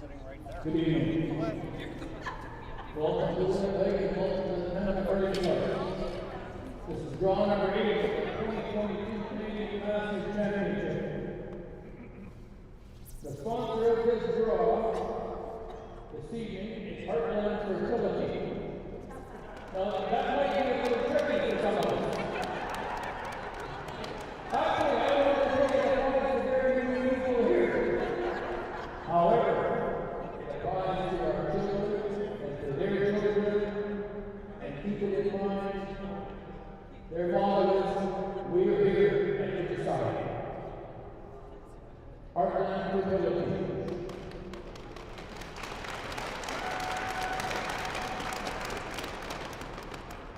Good evening. Welcome to Winnipeg and welcome to the Pembina Party Club. This is draw number 8 of the 2022 Canadian Masters Championship. The sponsor of this draw this evening is Heartland Fertility. Now, that might be a little tricky for some of us. Actually, I don't want to say that all is very meaningful here. However, it applies to our children and to their children, and keep it in mind. Their motto is, we are here and you decide. Heartland Fertility.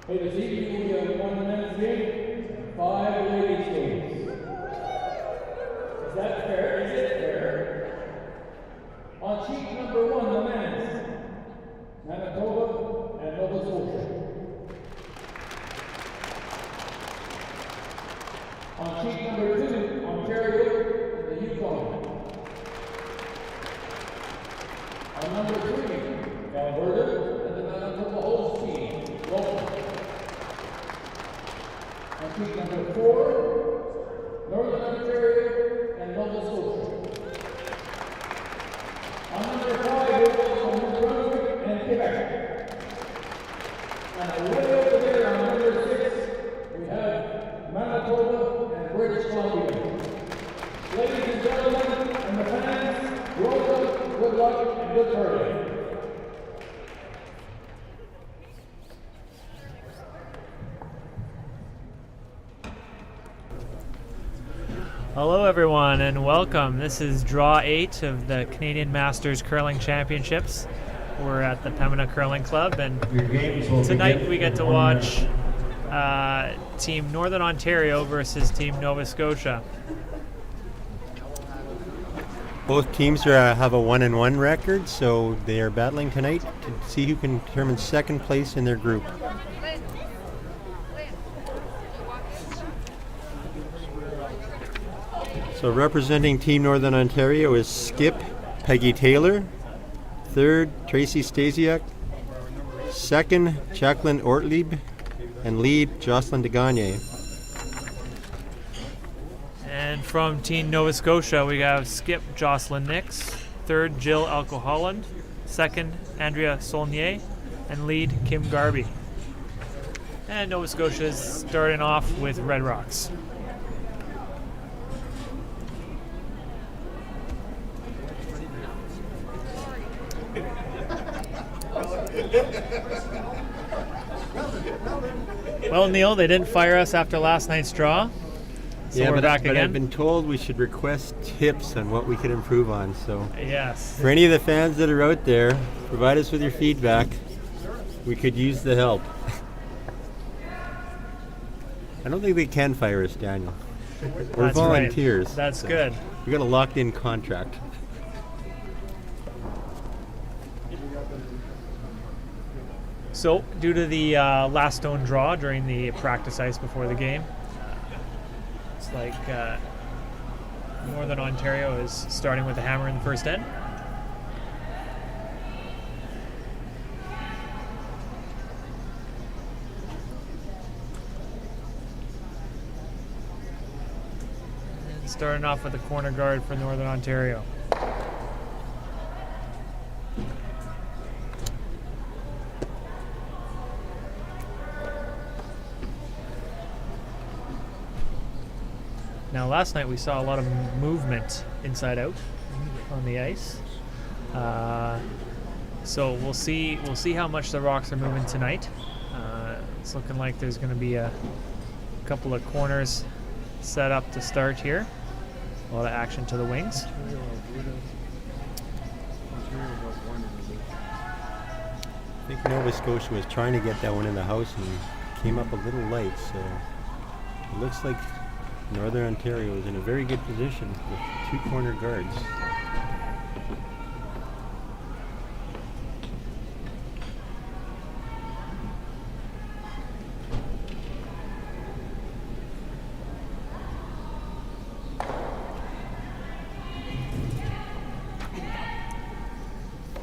Hey, this evening we have 1 men's game and 5 ladies games. Is that fair? Is it fair? On sheet number 1, the men's, Manitoba and Nova Scotia. On sheet number 2, Ontario and the Yukon. On number 3, Alberta and the Manitoba host team. Welcome. On sheet number 4, Northern Ontario and Nova Scotia. On number 5, we welcome New Brunswick and Quebec. And way over there on number 6, we have Manitoba and British Columbia. Ladies and gentlemen, and the fans, welcome, good luck, and good hurling. Hello everyone and welcome. This is Draw 8 of the Canadian Masters Curling Championships. We're at the Pembina Curling Club and tonight we get to watch Team Northern Ontario versus Team Nova Scotia. Both teams have a 1-1 record, so they are battling tonight to see who can determine second place in their group. So representing Team Northern Ontario is Skip Peggy Taylor, third Tracy Stasiak, second Jacqueline Ortlieb, and lead Jocelyn DeGagne. And from Team Nova Scotia we have Skip Jocelyn Nix, third Jill Alco Holland, second Andrea Saulnier, and lead Kim Garby. And Nova Scotia is starting off with Red Rocks. Well, Neil, they didn't fire us after last night's draw, so yeah, we're back but again. I've been told we should request tips on what we could improve on. So yes, for any of the fans that are out there, provide us with your feedback. We could use the help. I don't think they can fire us, Daniel. We're That's volunteers. Right. That's so good. We got a locked-in contract. So, due to the last stone draw during the practice ice before the game, it's like Northern Ontario is starting with the hammer in the first end. And starting off with the corner guard for Northern Ontario. Now, last night we saw a lot of movement inside out on the ice, so we'll see how much the Rocks are moving tonight. It's looking like there's going to be a couple of corners set up to start here. A lot of action to the wings. I think Nova Scotia was trying to get that one in the house and came up a little light, so it looks like Northern Ontario is in a very good position with 2 corner guards.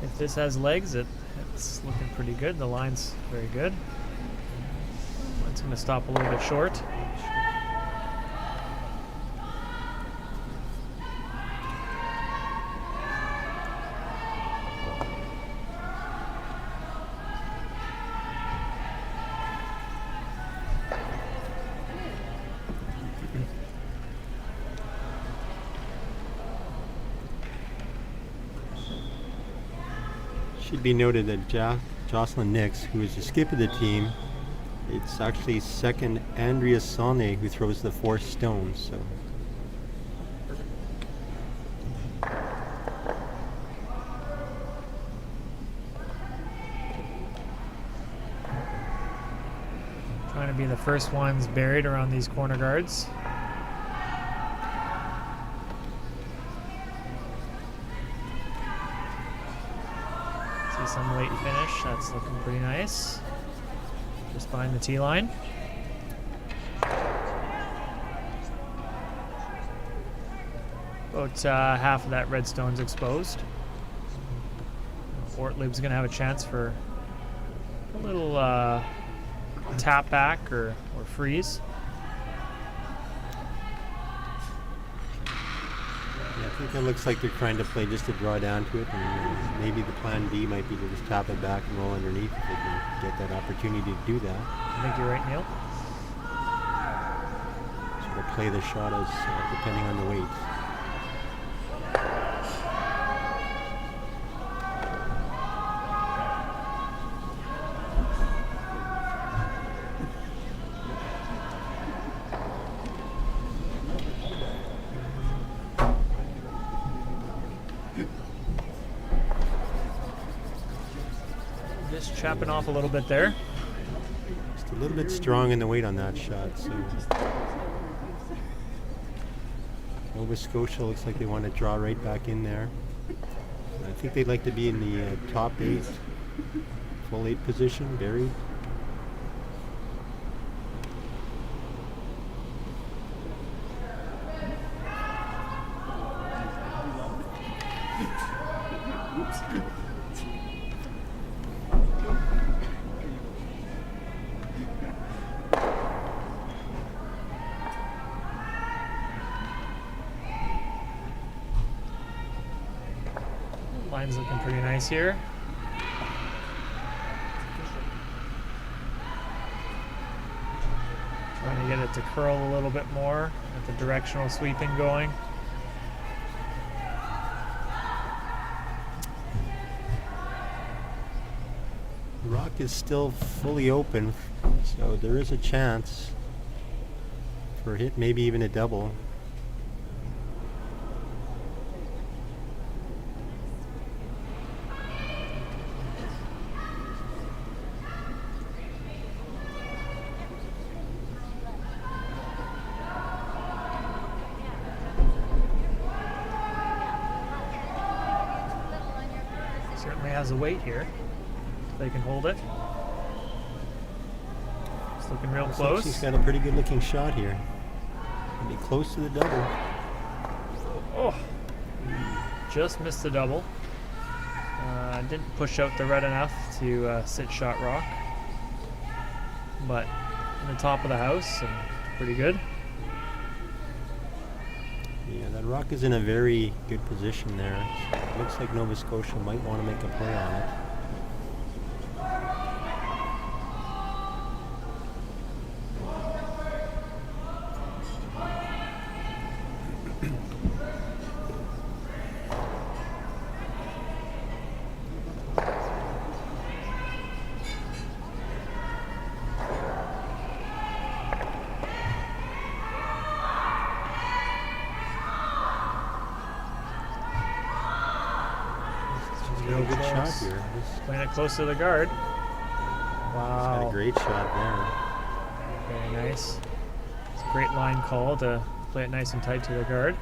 If this has legs, it's looking pretty good. The line's very good. It's going to stop a little bit short. Should be noted that Jocelyn Nix, who is the skip of the team, it's actually second Andrea Saulnay who throws the 4 stones. So trying to be the first ones buried around these corner guards. Some late finish. That's looking pretty nice. Just behind the tee line. About half of that red stone's exposed. Ortlieb's going to have a chance for a little tap back or freeze. I think it looks like they're trying to play just to draw down to it, and maybe the plan B might be to just tap it back and roll underneath if they can get that opportunity to do that. I think you're right, Neil. Sort of play the shot as depending on the weight. Just chapping off a little bit there. Just a little bit strong in the weight on that shot. So Nova Scotia looks like they want to draw right back in there. I think they'd like to be in the top 8, full 8 position, buried. Line's looking pretty nice here. Trying to get it to curl a little bit more, get the directional sweeping going. The rock is still fully open, so there is a chance for a hit, maybe even a double. Certainly has a weight here. They can hold it. It's looking real Looks like close. she's got a pretty good looking shot here. Be close to the double. Oh, just missed the double. Didn't push out the red enough to sit shot rock, but in the top of the house and pretty good. Yeah, that rock is in a very good position there. So it looks like Nova Scotia might want to make a play on it. Real good shot here. Playing it close to the guard. Got Wow. a great shot there. Very nice. It's a great line call to play it nice and tight to the guard.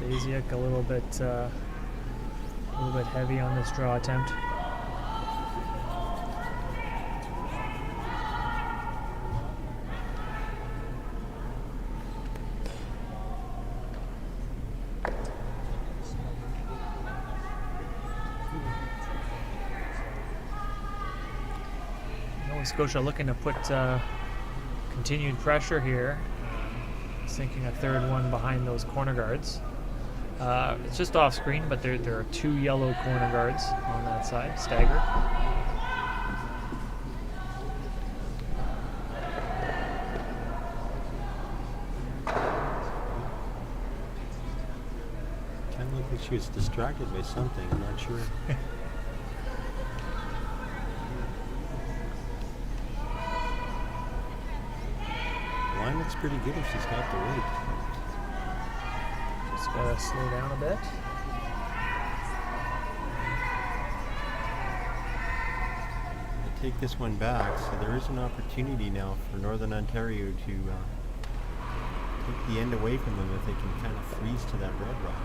Stasiak a little bit heavy on this draw attempt. Nova Scotia looking to put continued pressure here. Sinking a third one behind those corner guards. It's just off screen, but there are 2 yellow corner guards on that side, staggered. Kind of looked like she was distracted by something, I'm not sure. Line looks pretty good if she's got the weight. Just gotta slow down a bit. They take this one back, so there is an opportunity now for Northern Ontario to take the end away from them if they can kind of freeze to that red rock.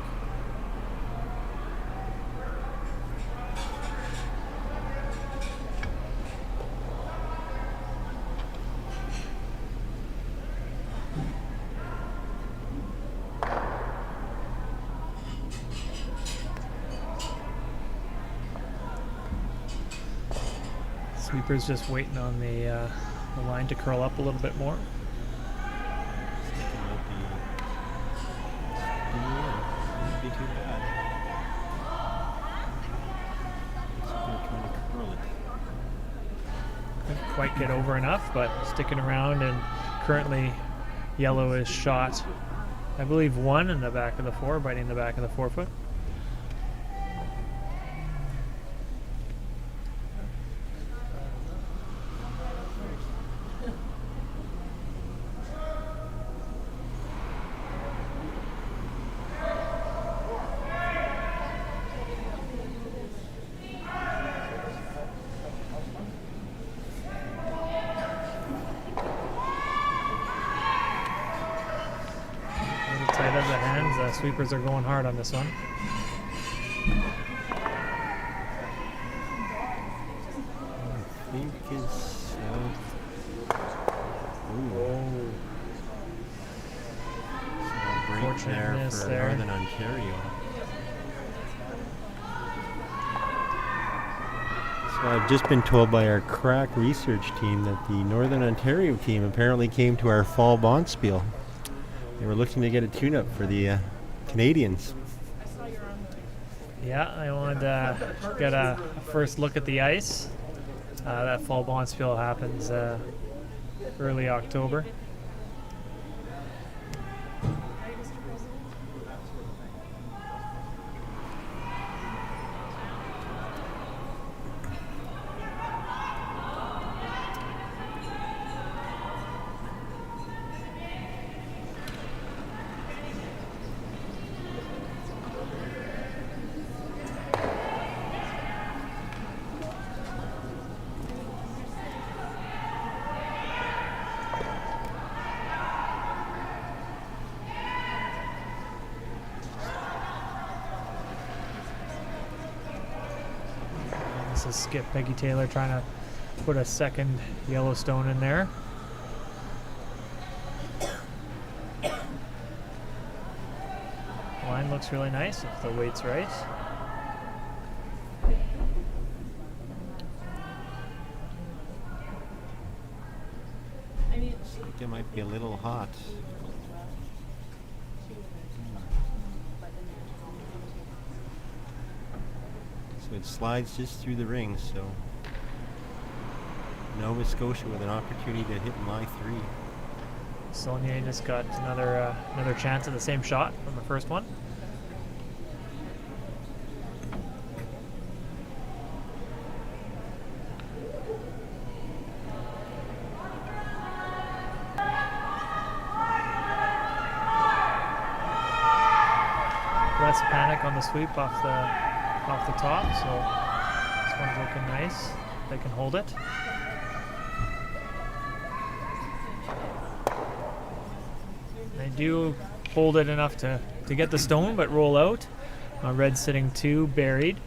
Sweeper's just waiting on the line to curl up a little bit more. Wouldn't be too bad. They're trying to curl it. Couldn't quite get over enough, but sticking around, and currently yellow is shot, I believe, 1 in the back of the 4, biting the back of the forefoot. Tight of the hands. Sweepers are going hard on this one. I think it's break there for Northern Ontario. So I've just been told by our crack research team that the Northern Ontario team apparently came to our fall bonspiel. They were looking to get a tune-up for the Canadians. Yeah, I wanted to get a first look at the ice. That fall bonspiel happens early October. This is Skip Peggy Taylor trying to put a second Yellowstone in there. Line looks really nice if the weight's right. I think it might be a little hot. So it slides just through the ring, so Nova Scotia with an opportunity to hit my 3. Saulnier just got another chance at the same shot from the first one. Less panic on the sweep off the top, so this one's looking nice. They can hold it. They do hold it enough to to get the stone but roll out. Red sitting 2, buried.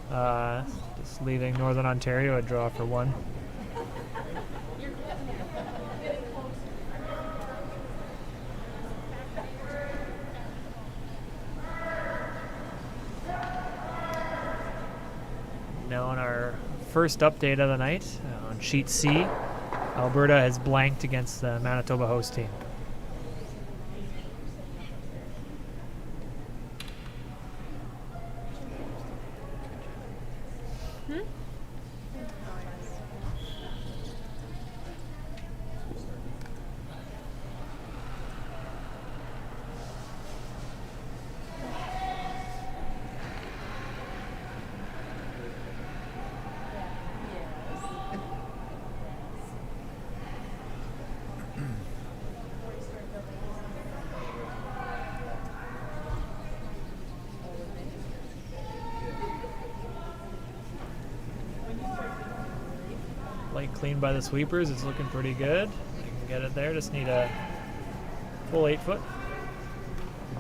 Just leaving Northern Ontario a draw for 1. Now on our first update of the night, on sheet C, Alberta has blanked against the Manitoba host team. Light clean by the sweepers. It's looking pretty good. You can get it there. Just need a full 8 foot.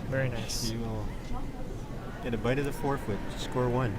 Very nice. You will get a bite of the 4 foot. Score 1.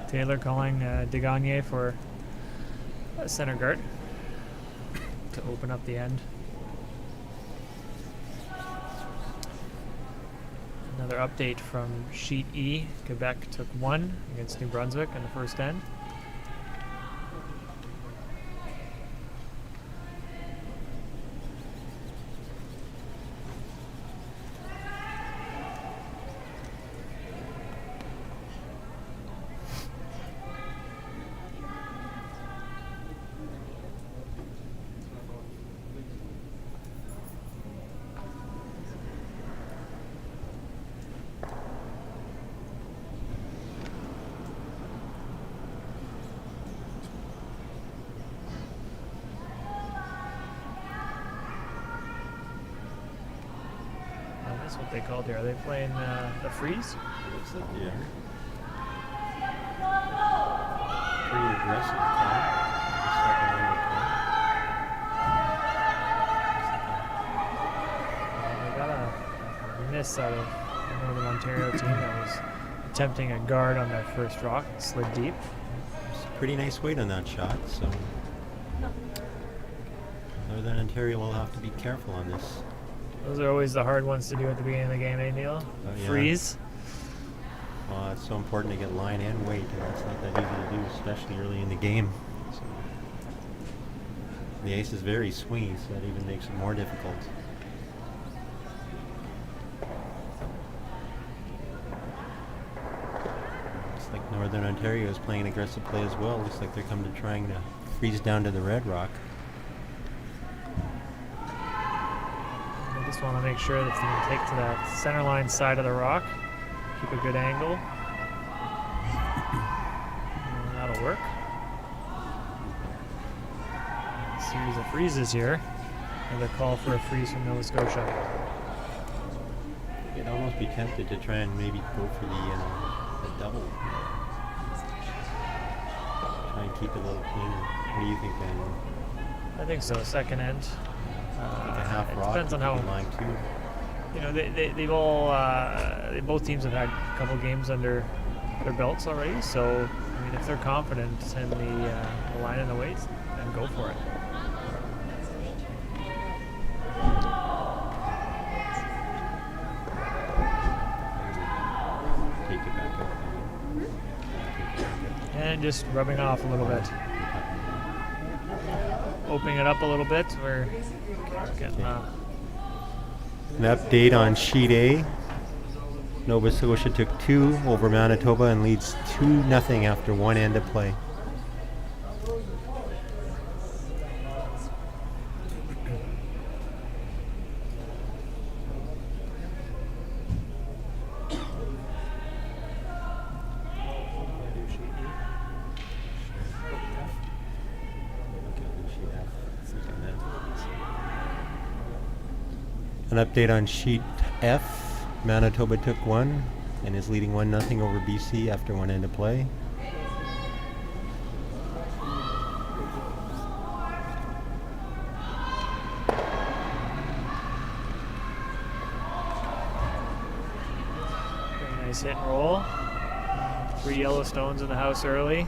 Taylor calling Degagne for center guard to open up the end. Another update from sheet E. Quebec took 1 against New Brunswick in the first end. That's what they called here. Are they playing the freeze? Looks like, yeah. Pretty aggressive call. They got a miss out of the Northern Ontario team that was attempting a guard on their first rock. It slid deep. It's a pretty nice weight on that shot, so Northern Ontario will have to be careful on this. Those are always the hard ones to do at the beginning of the game, eh, Neil? Yeah. Freeze. Well, it's so important to get line and weight, and that's not that easy to do, especially early in the game. So the ice is very swingy, so that even makes it more difficult. Looks like Northern Ontario is playing aggressive play as well. Looks like they're coming to trying to freeze down to the red rock. I just want to make sure that they can take to that center line side of the rock. Keep a good angle. And that'll work. Series of freezes here. Another call for a freeze from Nova Scotia. You'd almost be tempted to try and maybe go for the double. Try and keep it a little cleaner. What do you think, Daniel? I think so. Second end. Like a half it rock. depends on how. Line two. You know, both teams have had a couple games under their belts already. So, I mean, if they're confident in the line and the weights, then go for it. Take it back up. And just rubbing off a little bit. Opening it up a little bit. We're getting An update on sheet A. Nova Scotia took 2 over Manitoba and leads 2-0 after one end of play. An update on sheet F. Manitoba took 1 and is leading 1-0 over BC after one end of play. Very nice hit and roll. 3 Yellowstones in the house early.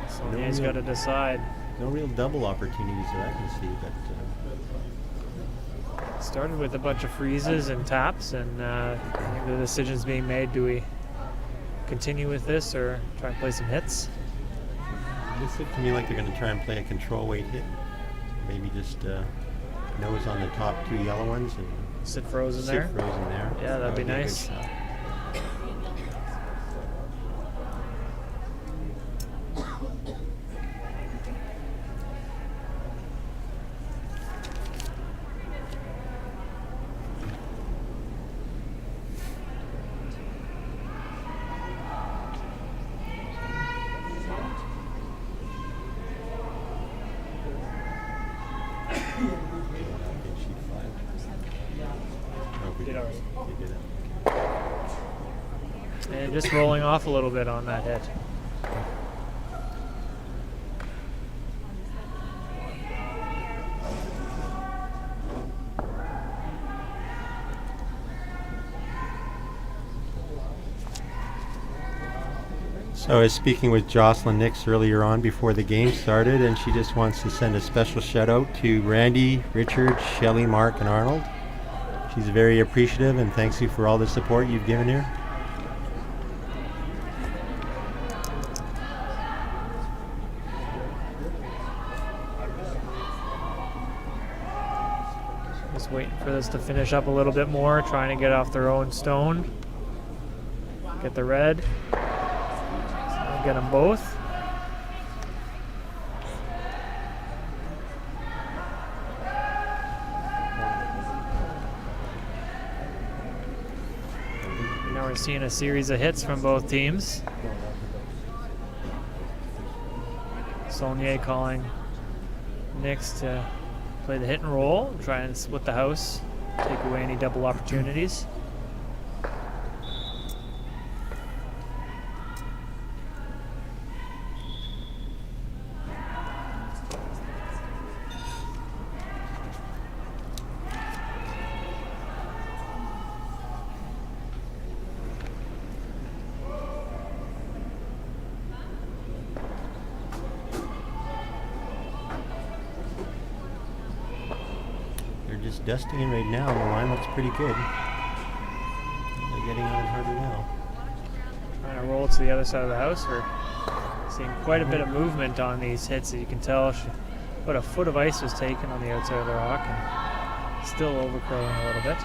So he's got to decide. No real double opportunities that I can see, but Started with a bunch of freezes and taps, and I think the decision's being made. Do we continue with this or try and play some hits? it looks like to me like they're going to try and play a control weight hit. Maybe just nose on the top 2 yellow ones and Sit frozen sit there? frozen there. Yeah, that'd be a good nice. shot. Did all right. You did it. And just rolling off a little bit on that hit. So I was speaking with Jocelyn Nix earlier on before the game started, and she just wants to send a special shout out to Randy, Richard, Shelley, Mark, and Arnold. She's very appreciative and thanks you for all the support you've given her. Just waiting for this to finish up a little bit more, trying to get off their own stone. Get the red. Get them both. Now we're seeing a series of hits from both teams. Saulnier calling Nix to play the hit and roll, try and split the house, take away any double opportunities. Just dusting it right now, and the line looks pretty good. They're getting on it harder now. Trying to roll to the other side of the house. We're seeing quite a bit of movement on these hits, as you can tell. About a foot of ice was taken on the outside of the rock, and still overcurling a little bit.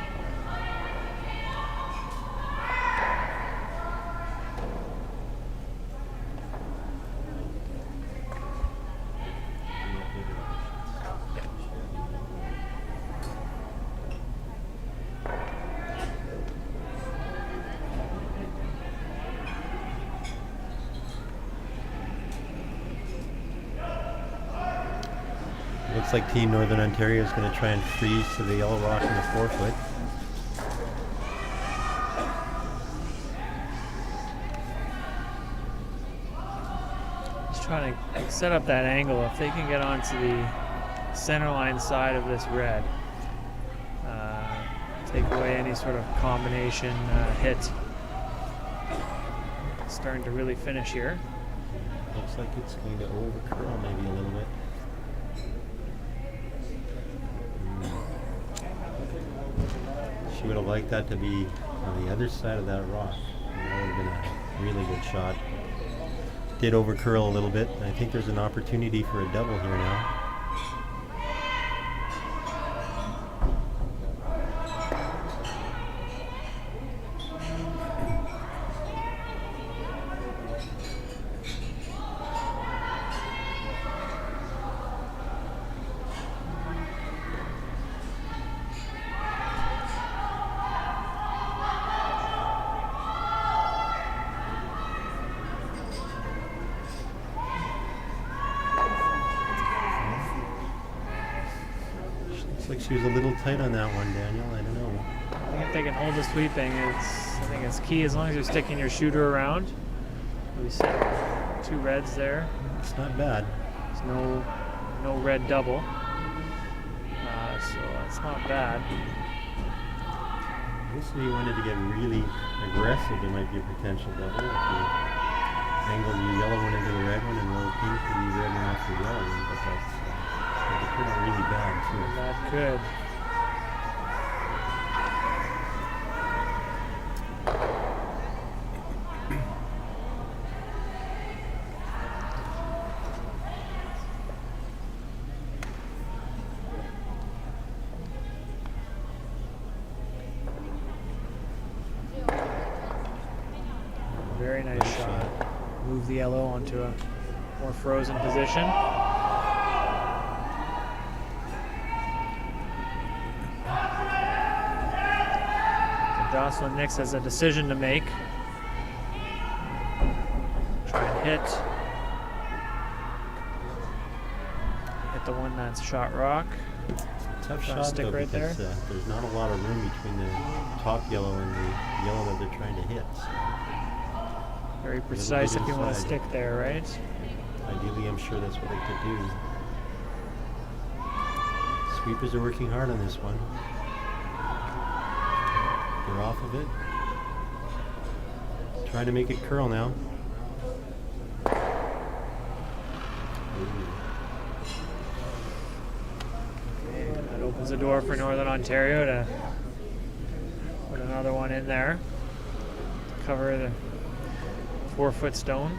Looks like Team Northern Ontario is going to try and freeze to the yellow rock in the 4-foot. Just trying to set up that angle. If they can get onto the center line side of this red, take away any sort of combination hit. Starting to really finish here. Looks like it's going to overcurl maybe a little bit. She would have liked that to be on the other side of that rock. That would have been a really good shot. Did overcurl a little bit. I think there's an opportunity for a double here now. he was a little tight on that one, Daniel. I don't know. I think if they can hold the sweeping, I think it's key as long as you're sticking your shooter around. We said 2 reds there. It's not bad. There's no red double. So it's not bad. I guess if you wanted to get really aggressive, there might be a potential double. If you angle the yellow one into the red one and roll pink to the red one off the yellow one, but that's pretty really bad too. That could. Very nice shot. Move the yellow onto a more frozen position. So Jocelyn Nix has a decision to make. Try and hit the one that's shot rock. Tough Trying to shot stick though, right because there. there's not a lot of room between the top yellow and the yellow that they're trying to hit. So Very precise if you want to inside. stick there, right? ideally, I'm sure that's what they could do. Sweepers are working hard on this one. They're off of it. Trying to make it curl now. That opens the door for Northern Ontario to put another one in there. Cover the 4-foot stone.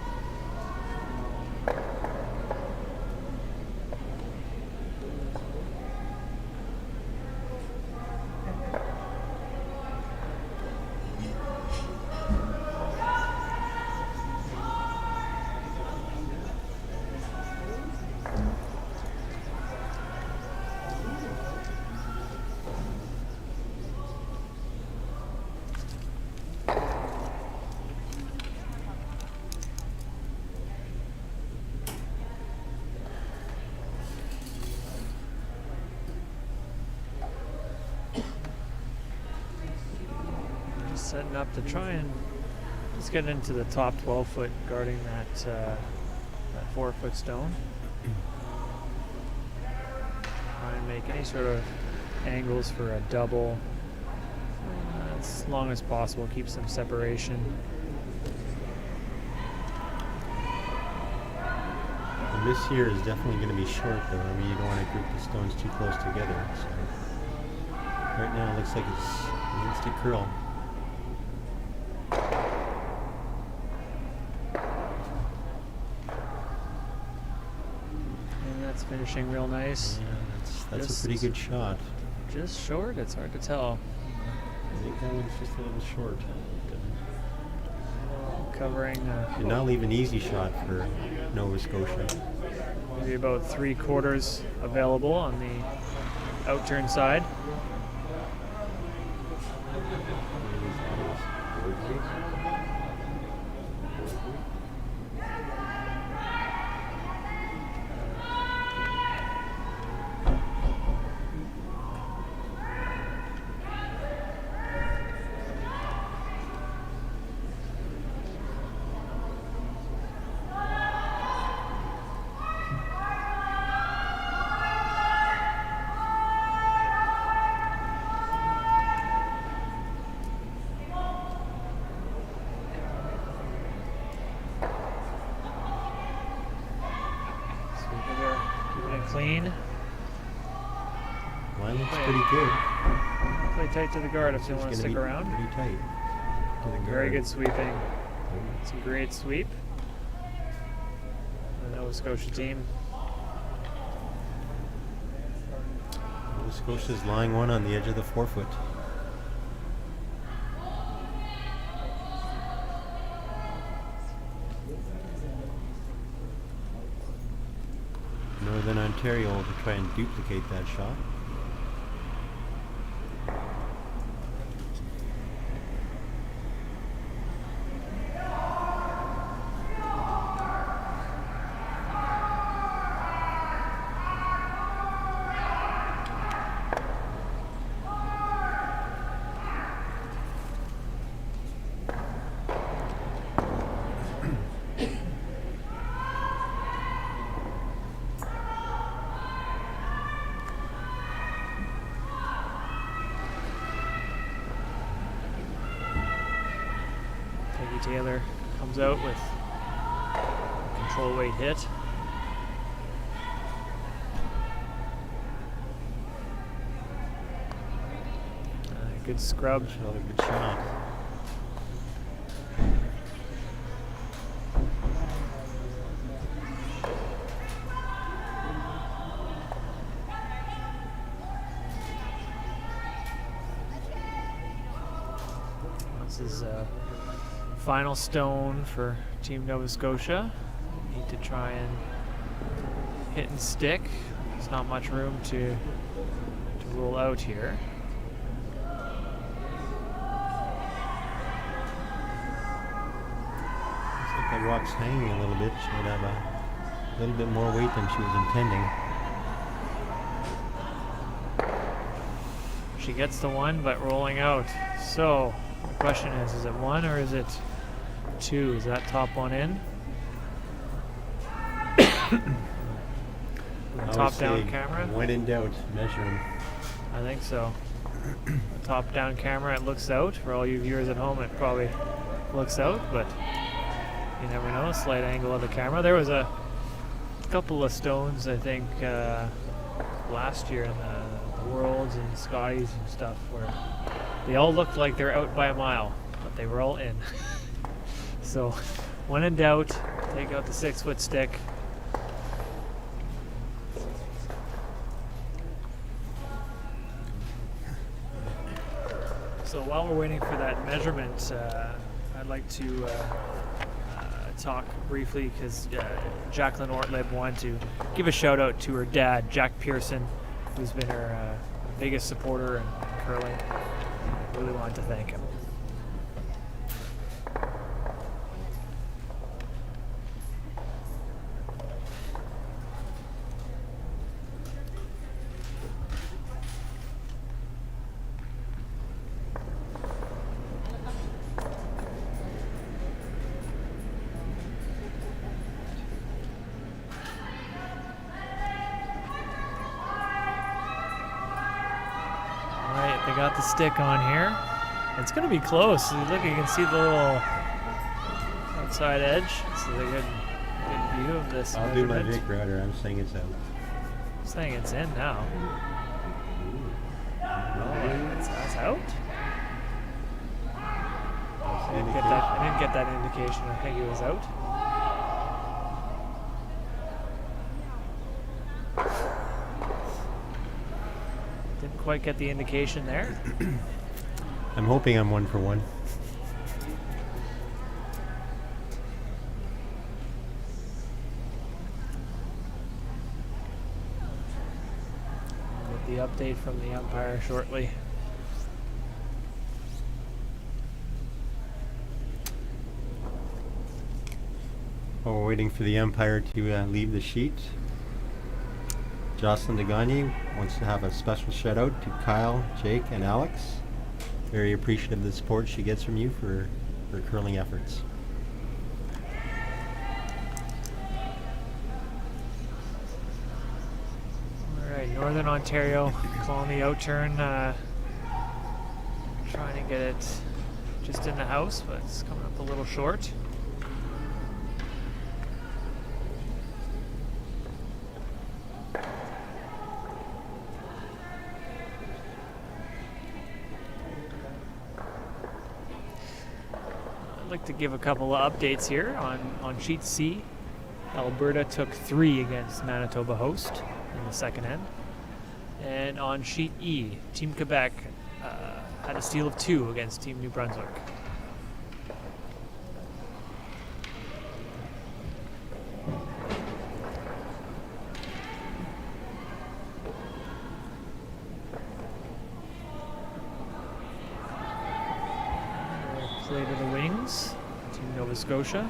Setting up to try and just get into the top 12-foot, guarding that 4-foot stone. Try and make any sort of angles for a double as long as possible. Keep some separation. The miss here is definitely going to be short, though. I mean, you don't want to group the stones too close together. So right now, it looks like it needs to curl. Finishing real nice. Yeah, that's a pretty good shot. Just short, it's hard to tell. I think that one's just a little short. Covering. Did not leave an easy shot for Nova Scotia. Maybe about 3/4 available on the outturn side. Clean. Line looks pretty good. Play tight to the guard if you It's want to gonna stick be around. Pretty tight to the guard. Very good sweeping. It's a great sweep. The Nova Scotia team. Nova Scotia's lying one on the edge of the 4-foot. Northern Ontario will try and duplicate that shot. Taylor comes out with a control weight hit. Good scrub. Another good shot. This is final stone for Team Nova Scotia. Need to try and hit and stick. There's not much room to roll out here. That rock's hanging a little bit. She might have a little bit more weight than she was intending. She gets the one, but rolling out. So the question is it one or is it two? Is that top one in? Top down camera? When in doubt, measure them. I think so. The top down camera, it looks out. For all you viewers at home, it probably looks out, but you never know. Slight angle of the camera. There was a couple of stones, I think, last year in the Worlds and Scotties and stuff, where they all looked like they're out by a mile, but they were all in. So, when in doubt, take out the 6-foot stick. So while we're waiting for that measurement, I'd like to talk briefly, because Jacqueline Ortlib wanted to give a shout out to her dad, Jack Pearson, who's been her biggest supporter in curling. I really wanted to thank him. They got the stick on here. It's going to be close. Look, you can see the little outside edge. This is a good view of this. I'll do my Jake router. I'm saying it's out. I'm saying it's in now. That's out? I didn't get that indication. I think it was out. Didn't quite get the indication there. I'm hoping I'm 1 for 1. Get the update from the umpire shortly. While we're waiting for the umpire to leave the sheet, Jocelyn Degani wants to have a special shout out to Kyle, Jake, and Alex. Very appreciative of the support she gets from you for her curling efforts. Alright, Northern Ontario calling the outturn. Trying to get it just in the house, but it's coming up a little short. I'd like to give a couple of updates here on Sheet C. Alberta took 3 against Manitoba host in the second end. And on Sheet E, Team Quebec had a steal of 2 against Team New Brunswick. Play to the wings, Team Nova Scotia.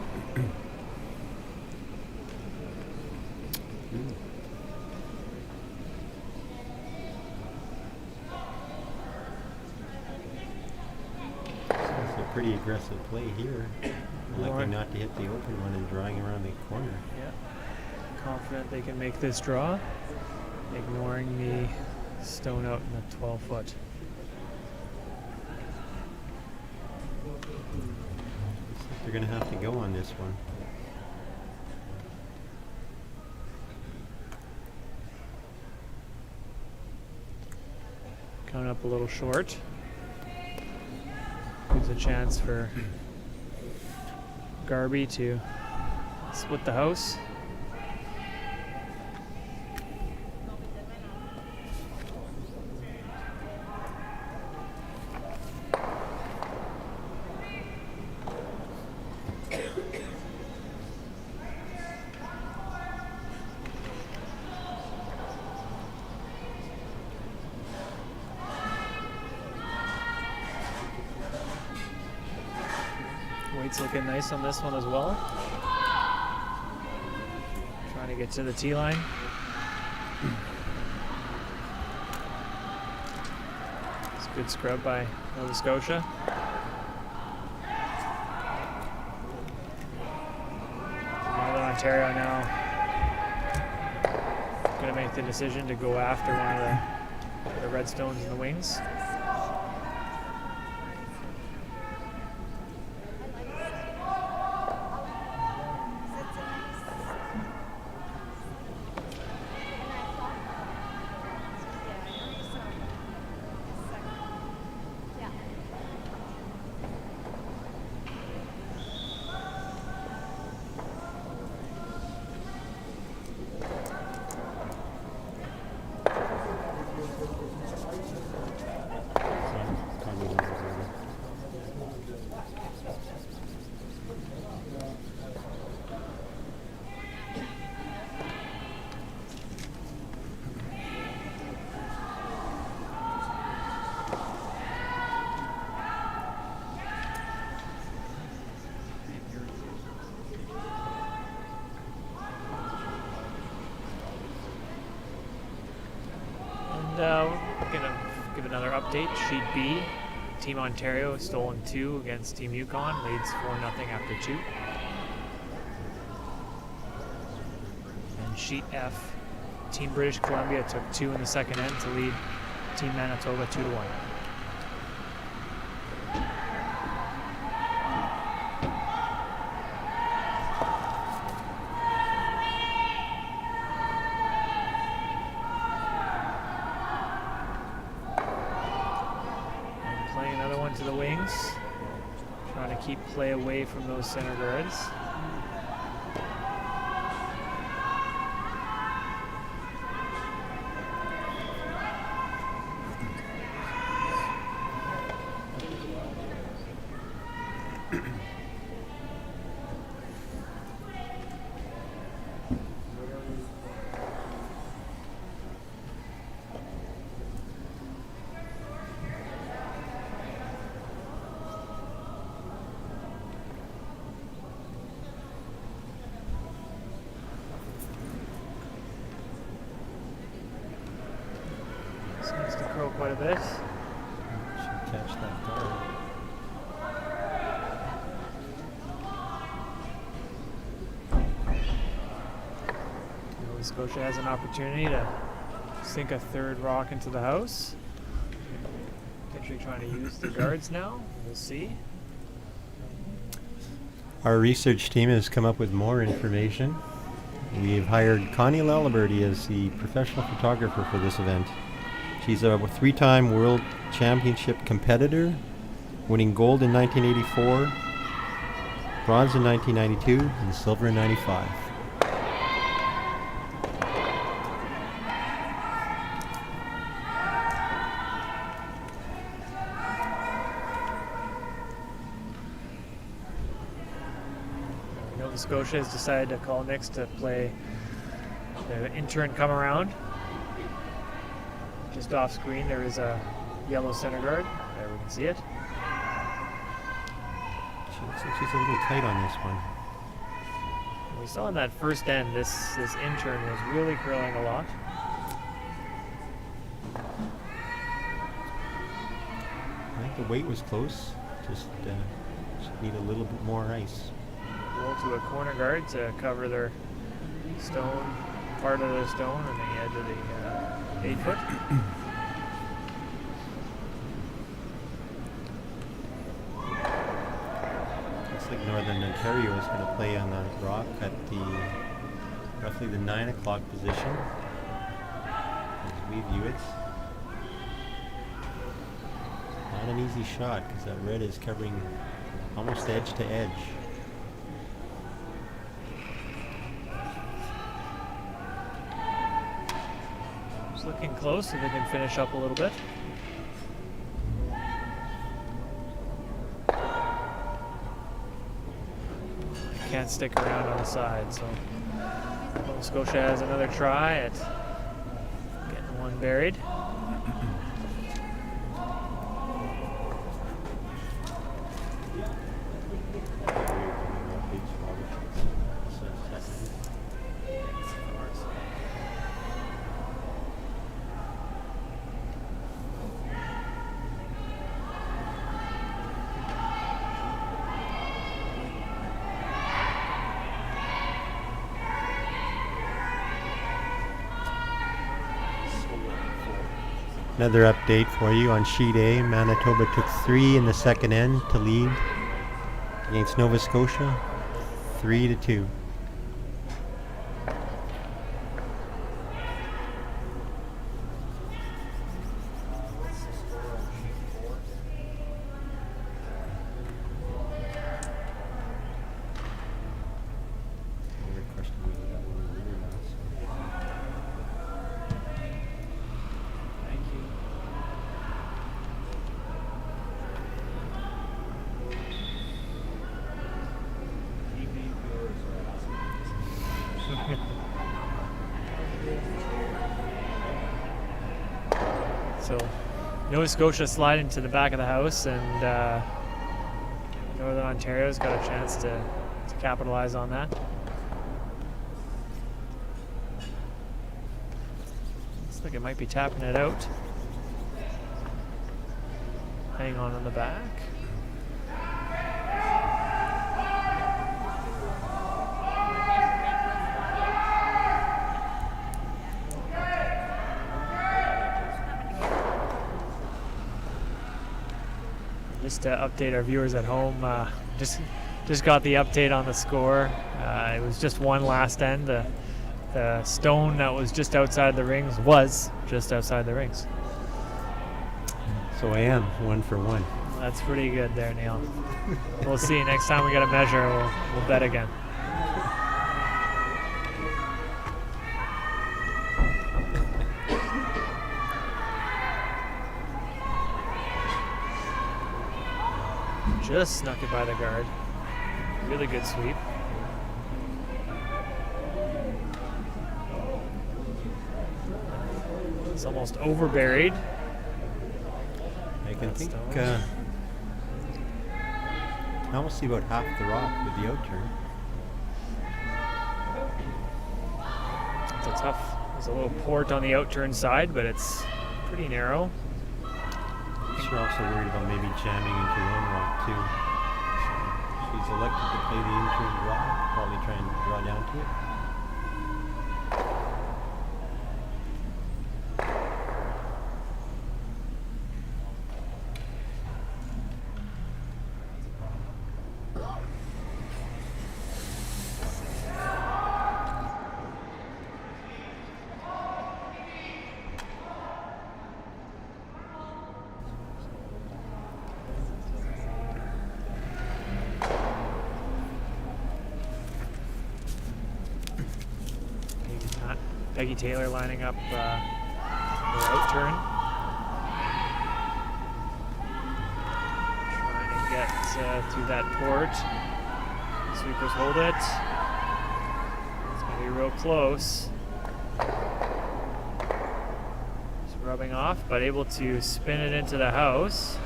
It's a pretty aggressive play here. Lucky not to hit the open one and drawing around the corner. Yeah, confident they can make this draw, ignoring the stone out in the 12-foot. they're going to have to go on this one. Coming up a little short. Gives a chance for Garby to split the house. Wade's looking nice on this one as well. Trying to get to the tee line. It's a good scrub by Nova Scotia. Northern Ontario now going to make the decision to go after one of the Redstones in the wings. We're going to give another update. Sheet B, Team Ontario has stolen 2 against Team Yukon, leads 4-0 after 2. And Sheet F, Team British Columbia took 2 in the second end to lead Team Manitoba 2-1. To the wings, trying to keep play away from those center guards. Seems to curl quite a bit. Should catch that guard. Nova Scotia has an opportunity to sink a third rock into the house. Potentially trying to use the guards now. We'll see. Our research team has come up with more information. We've hired Connie Laliberty as the professional photographer for this event. She's a 3-time World Championship competitor, winning gold in 1984, bronze in 1992, and silver in 95. Nova Scotia has decided to call Nix to play the intern come around. Just off screen, there is a yellow center guard. There, we can see it. She looks like she's a little tight on this one. We saw in that first end, this intern was really curling a lot. I think the weight was close. Just need a little bit more ice. Roll to a corner guard to cover their stone, part of the stone on the edge of the 8-foot. like Northern Ontario is going to play on the rock at roughly the 9 o'clock position as we view it. Not an easy shot because that red is covering almost edge to edge. It's looking close, if they can finish up a little bit. Can't stick around on the side, so Nova Scotia has another try at getting one buried. Another update for you on sheet A. Manitoba took 3 in the second end to lead against Nova Scotia, 3-2. So Nova Scotia sliding to the back of the house, and Northern Ontario's got a chance to capitalize on that. Looks like it might be tapping it out. Hang on the back. Just to update our viewers at home, just got the update on the score. It was just one last end. The stone that was just outside the rings was just outside the rings. So I am 1 for 1. That's pretty good there, Neil. We'll see. Next time we got a measure, we'll bet again. Just snuck it by the guard. Really good sweep. It's almost over-buried. I can think I almost see about half the rock with the outturn. It's a tough, there's a little port on the outturn side, but it's pretty narrow. She's also worried about maybe jamming into her own rock too. She's elected to play the intern rock, probably try and draw down to it. Peggy Taylor lining up her outturn. Trying to get through that port. Sweepers hold it. It's going to be real close. Just rubbing off, but able to spin it into the house.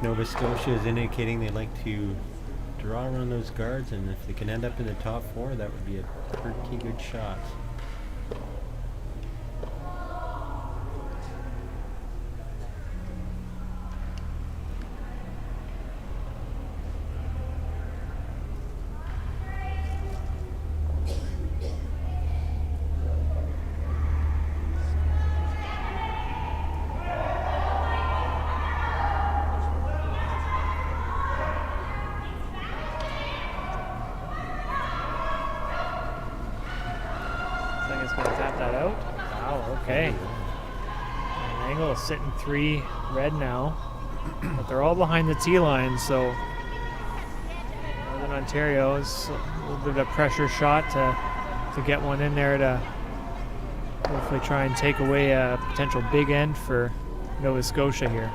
Nova Scotia is indicating they like to draw around those guards, and if they can end up in the top 4, that would be a pretty good shot. Okay. Angle is sitting 3 red now, but they're all behind the tee line, so Northern Ontario is a little bit of a pressure shot to get one in there to hopefully try and take away a potential big end for Nova Scotia here.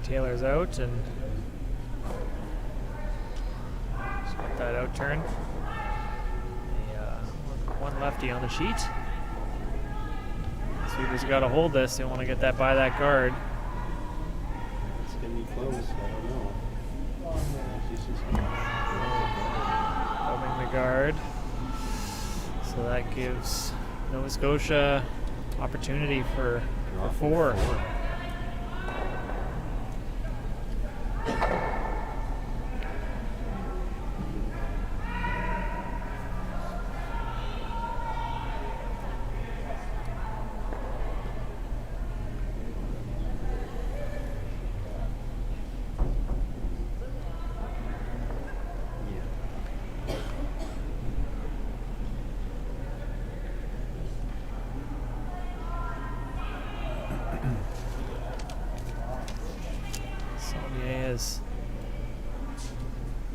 Taylor's out and just got that out turn. One lefty on the sheet. Sweeper's got to hold this. They want to get that by that guard. It's going to be close. I don't know. Holding the guard. So that gives Nova Scotia opportunity for 4.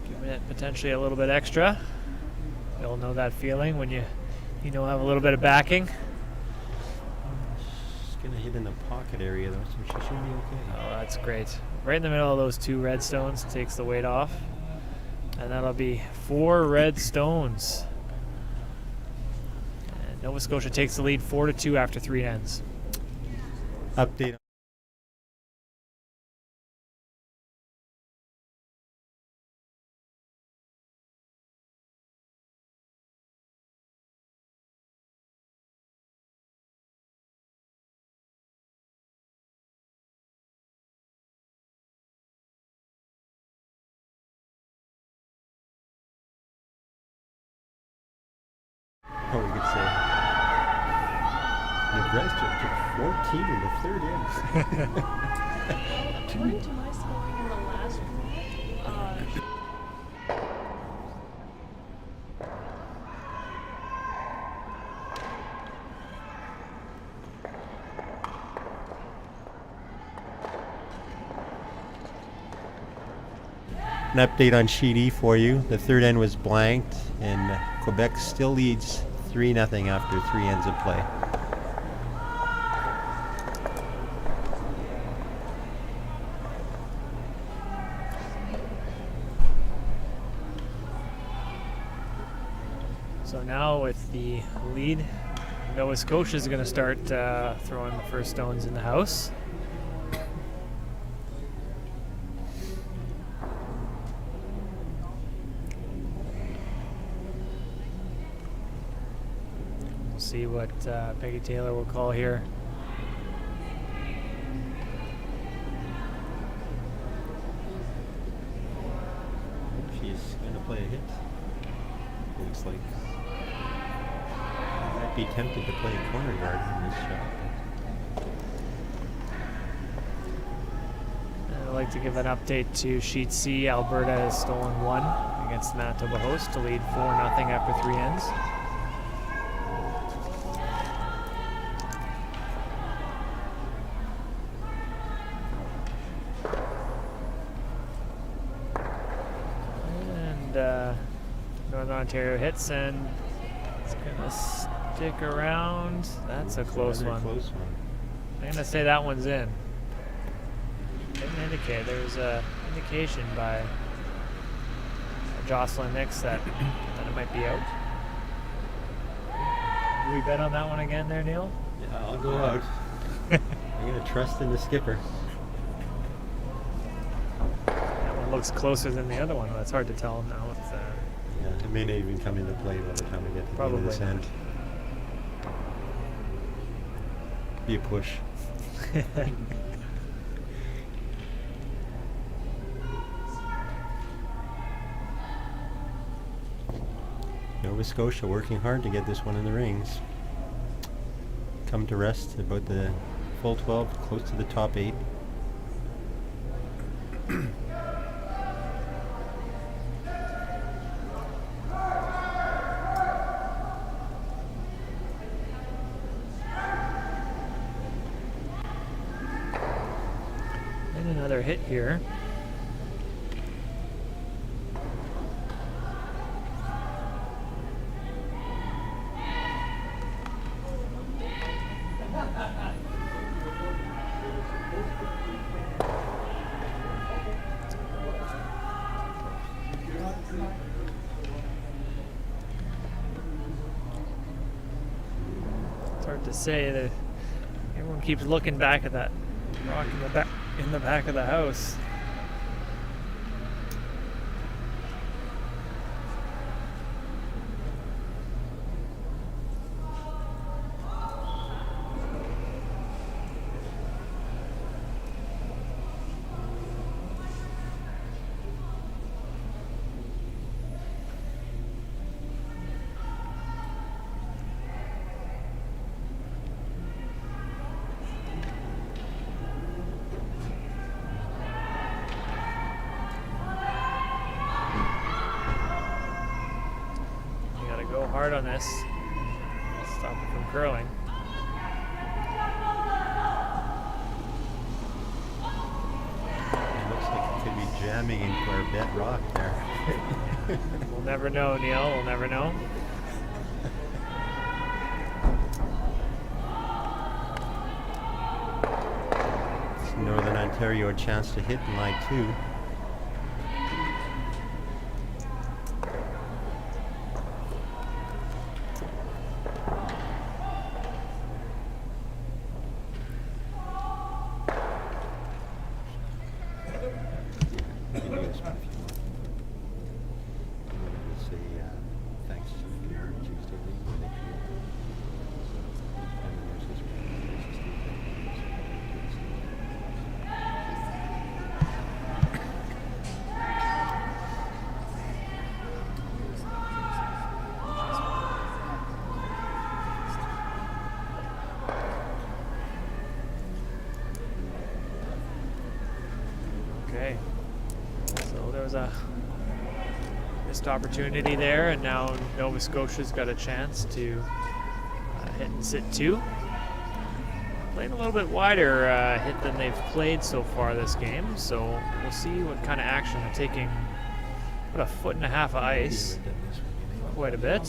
Giving it potentially a little bit extra. You'll know that feeling when you have a little bit of backing. She's gonna hit in the pocket area though, so she should be okay. Oh, that's great. Right in the middle of those 2 red stones, takes the weight off. And that'll be 4 red stones. And Nova Scotia takes the lead 4-2 after 3 ends. Update. Oh, we could say Nebraska took 14 in the 3rd inning. According to my scoring in the last round, An update on Sheet E for you. The 3rd end was blanked, and Quebec still leads 3-0 after 3 ends of play. So now with the lead, Nova Scotia is going to start throwing the first stones in the house. We'll see what Peggy Taylor will call here. She's going to play a hit. Looks like I might be tempted to play a corner guard in this shot. I'd like to give an update to Sheet C. Alberta has stolen 1 against the Manitoba host to lead 4-0 after 3 ends. Northern Ontario hits and it's gonna stick around. That's a close one. Close one. I'm gonna say that one's in. Didn't indicate. There was a indication by Jocelyn Nix that it might be out. Do we bet on that one again there, Neil? Yeah, I'll go out. I'm going to trust in the skipper. That one looks closer than the other one, but it's hard to tell now. Yeah, it may not even come into play by the time we get to the end of this end. Be a push. Nova Scotia working hard to get this one in the rings. Come to rest about the full 12, close to the top 8. And another hit here. It's hard to say that everyone keeps looking back at that rock in the back of the house. Go hard on this. Stop it from curling. It looks like it could be jamming into our bed rock there. We'll never know, Neil. We'll never know. Northern Ontario a chance to hit in line 2. Okay. So there was a missed opportunity there, and now Nova Scotia's got a chance to hit and sit 2. Playing a little bit wider hit than they've played so far this game, so we'll see what kind of action they're taking. About 1.5 feet of ice, quite a bit.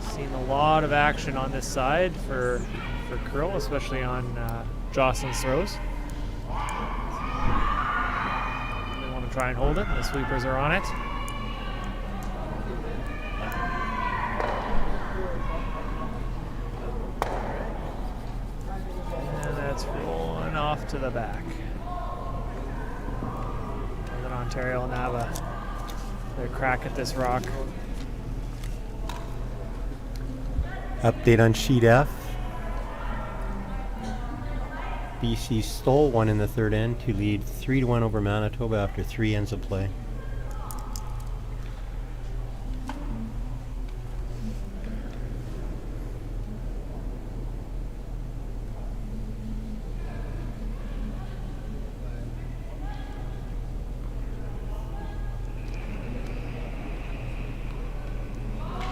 Seen a lot of action on this side for curl, especially on Jocelyn's throws. They want to try and hold it, and the sweepers are on it. And that's rolling off to the back. Northern Ontario will have their crack at this rock. Update on sheet F. BC stole one in the third end to lead 3-1 over Manitoba after 3 ends of play.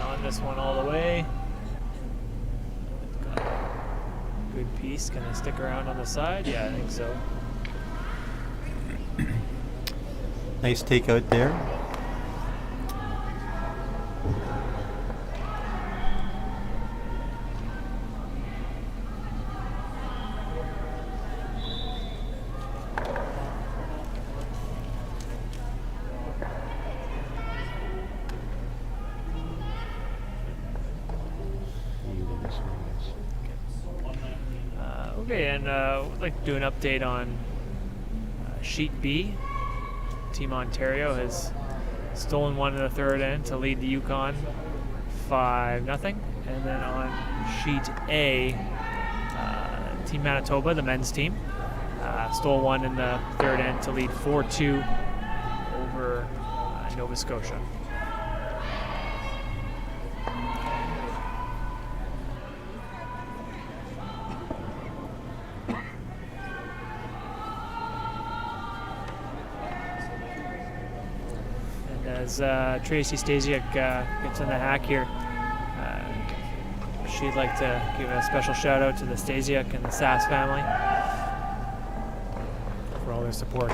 On this one all the way. Good piece. Can they stick around on the side? Yeah, I think so. Nice takeout there. Okay, and we'd like to do an update on Sheet B. Team Ontario has stolen one in the third end to lead the Yukon 5-0. And then on Sheet A, Team Manitoba, the men's team, stole one in the third end to lead 4-2 over Nova Scotia. And as Tracy Stasiak gets in the hack here, she'd like to give a special shout out to the Stasiak and the Sass family for all their support.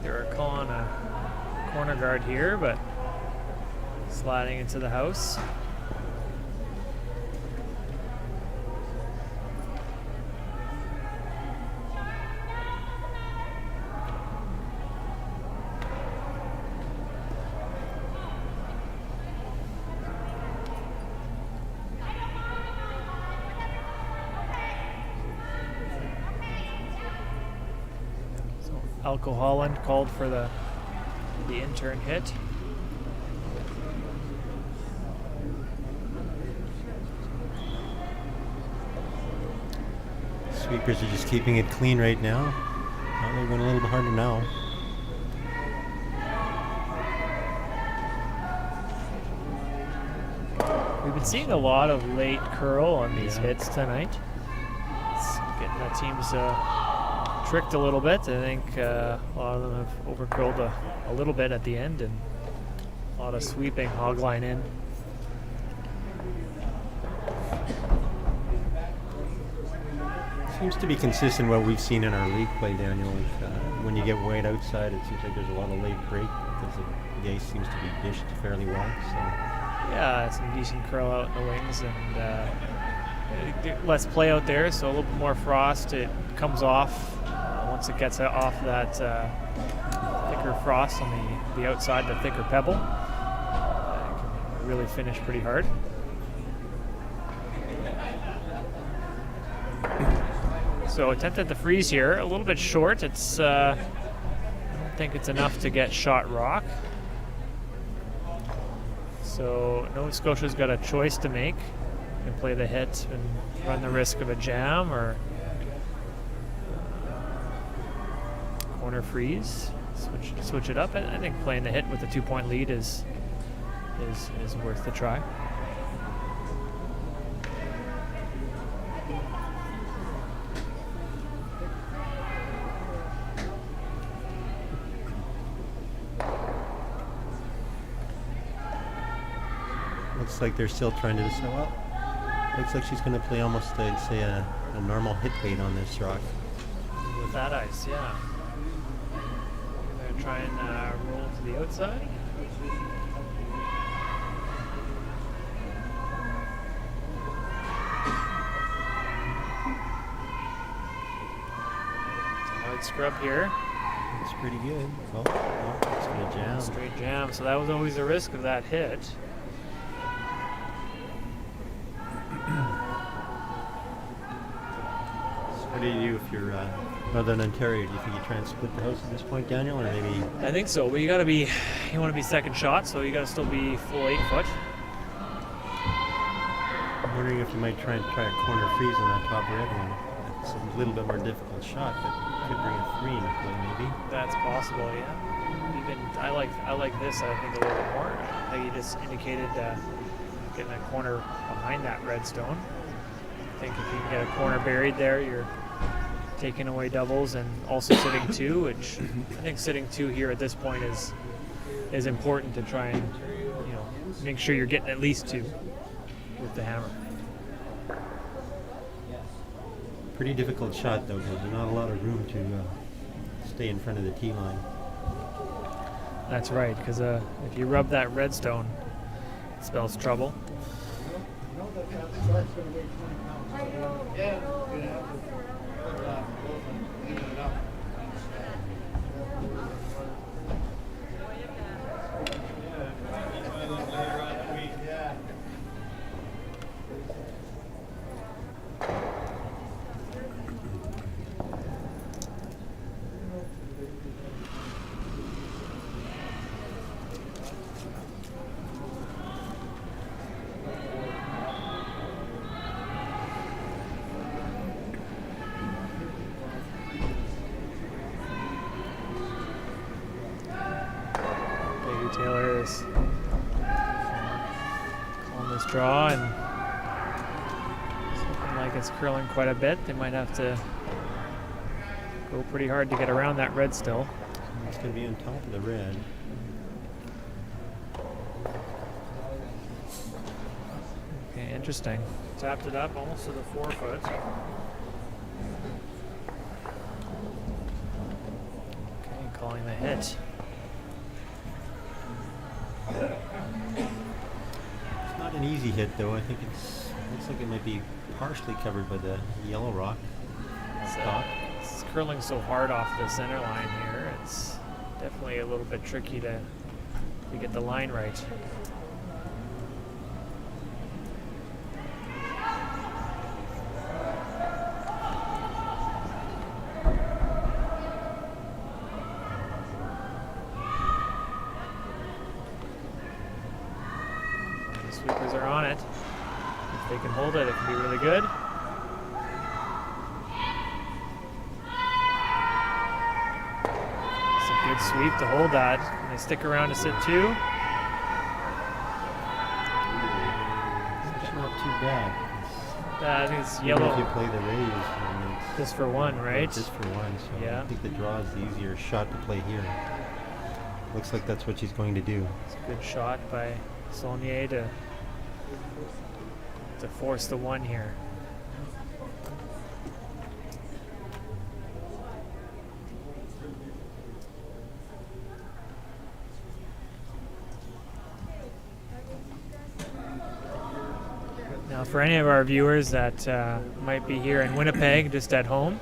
They're calling a corner guard here, but sliding into the house. Alco Holland called for the intern hit. Sweepers are just keeping it clean right now. Oh, they're going a little bit harder now. We've been seeing a lot of late curl on these hits tonight. It's getting the teams tricked a little bit. I think a lot of them have over-curled a little bit at the end, and a lot of sweeping hog line in. Seems to be consistent what we've seen in our league play, Daniel. When you get wide outside, it seems like there's a lot of late break because the ice seems to be dished fairly well. So. Yeah, some decent curl out in the wings, and less play out there, so a little bit more frost. It comes off once it gets off that thicker frost on the outside, the thicker pebble. It can really finish pretty hard. So attempted the freeze here, a little bit short. It's I don't think it's enough to get shot rock. So Nova Scotia's got a choice to make. You can play the hit and run the risk of a jam, or corner freeze. Switch it up. I think playing the hit with a 2-point lead is worth the try. Looks like they're still trying to decide. Well, looks like she's going to play almost, I'd say, a normal hit weight on this rock. With that ice, yeah. They're going to try and roll to the outside. Hard scrub here. It's pretty good. Oh, it's going to jam. Straight jam. So that was always the risk of that hit. What do you do if you're Northern Ontario? Do you think you try and split the house at this point, Daniel, or maybe? I think so, but you want to be second shot, so you got to still be full 8 foot. I'm wondering if you might try a corner freeze on that top red one. It's a little bit more difficult shot, but could bring a 3 into play, maybe. That's possible, yeah. Even I like this. I think a little bit more. Like you just indicated, getting a corner behind that redstone. I think if you can get a corner buried there, you're taking away doubles and also sitting 2, which I think sitting 2 here at this point is important to try and make sure you're getting at least 2 with the hammer. Pretty difficult shot though, because there's not a lot of room to stay in front of the tee line. That's right, because if you rub that redstone, it spells trouble. Taylor is calling this draw, and it's looking like it's curling quite a bit. They might have to go pretty hard to get around that red still. It's going to be on top of the red. Okay, interesting. Tapped it up almost to the 4 foot. Okay, calling the hit. It's not an easy hit, though. I think looks like it might be partially covered by the yellow rock. It's curling so hard off the center line here. It's definitely a little bit tricky to get the line right. The sweepers are on it. If they can hold it, it can be really good. Good sweep to hold that. And they stick around to sit 2. It's not too bad. That is Even yellow. if you play the raise, and it's Just for 1, right? just for 1. So Yeah. I think the draw is the easier shot to play here. Looks like that's what she's going to do. It's a good shot by Saulnier to force the 1 here. Now, for any of our viewers that might be here in Winnipeg, just at home,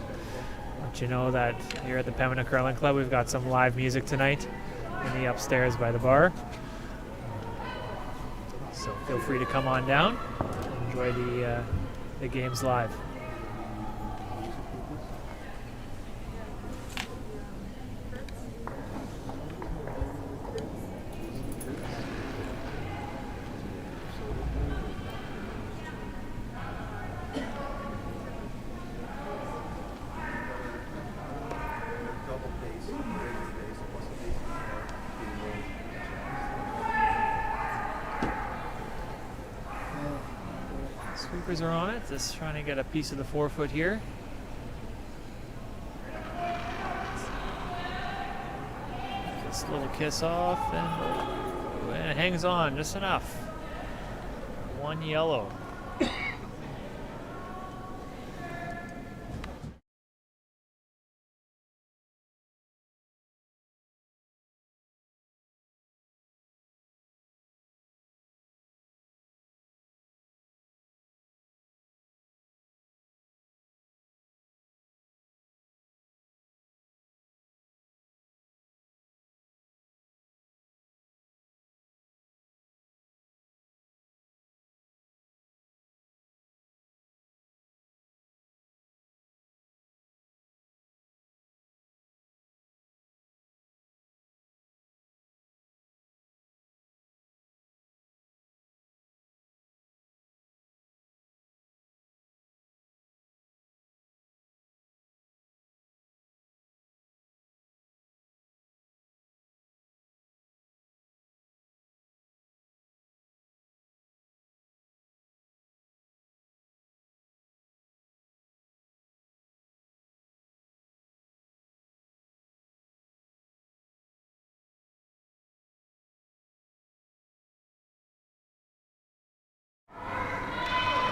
let you know that here at the Pembina Curling Club, we've got some live music tonight in the upstairs by the bar. So feel free to come on down and enjoy the games live. Sweepers are on it, just trying to get a piece of the 4 foot here. Just a little kiss off, and it hangs on just enough. 1 yellow.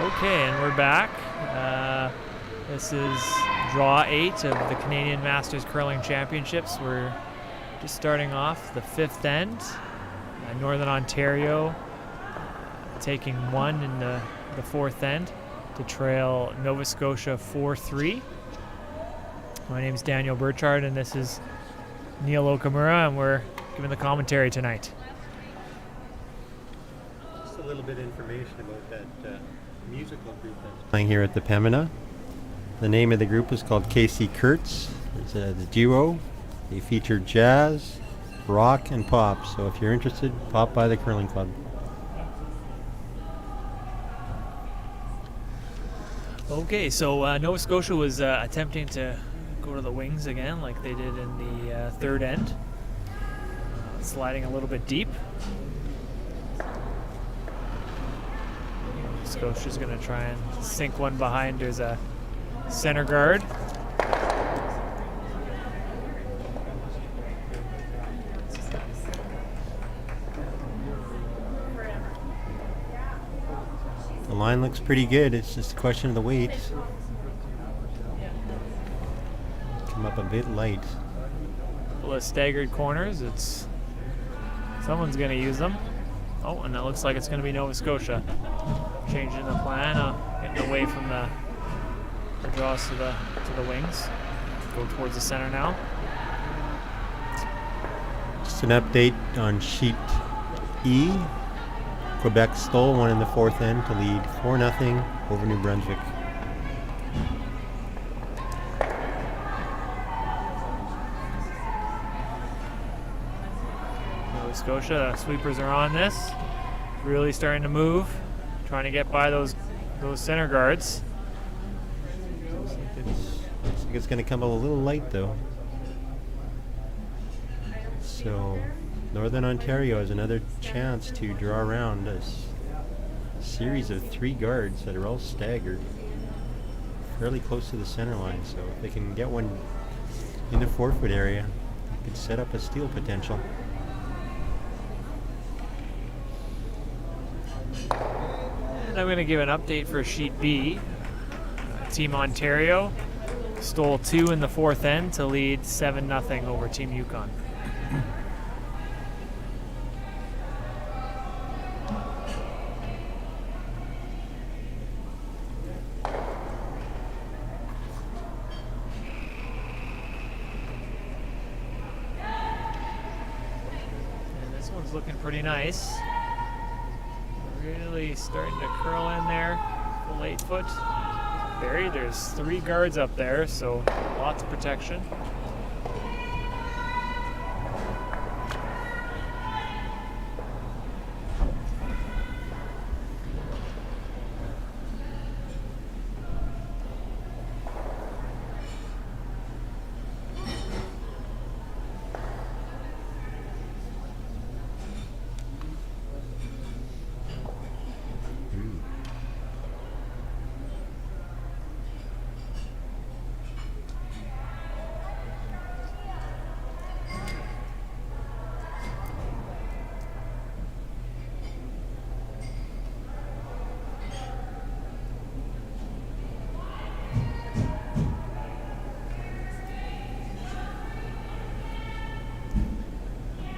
Okay, and we're back. This is draw 8 of the Canadian Masters Curling Championships. We're just starting off the 5th end. Northern Ontario taking 1 in the 4th end to trail Nova Scotia 4-3. My name is Daniel Burchard, and this is Neil Okamura, and we're giving the commentary tonight. Just a little bit of information about that musical group that's playing here at the Pembina. The name of the group is called Casey Kurtz. It's a duo. They feature jazz, rock, and pop. So if you're interested, pop by the curling club. Okay, so Nova Scotia was attempting to go to the wings again like they did in the 3rd end. sliding a little bit deep. Scotia's going to try and sink one behind. There's a center guard. The line looks pretty good. It's just a question of the weight. Come up a bit light. Couple of staggered corners. Someone's going to use them. Oh, and it looks like it's going to be Nova Scotia. Changing the plan, getting away from the draws to the wings. Go towards the center now. Just an update on sheet E. Quebec stole one in the fourth end to lead 4-0 over New Brunswick. Nova Scotia, the sweepers are on this. Really starting to move. Trying to get by those center guards. Looks like it's going to come a little light though. So Northern Ontario has another chance to draw around a series of 3 guards that are all staggered, fairly close to the center line. So if they can get one in the forefoot area, it could set up a steal potential. I'm going to give an update for Sheet B. Team Ontario stole 2 in the fourth end to lead 7-0 over Team Yukon. And this one's looking pretty nice. Really starting to curl in there. Full 8 foot. Buried. There's 3 guards up there, so lots of protection.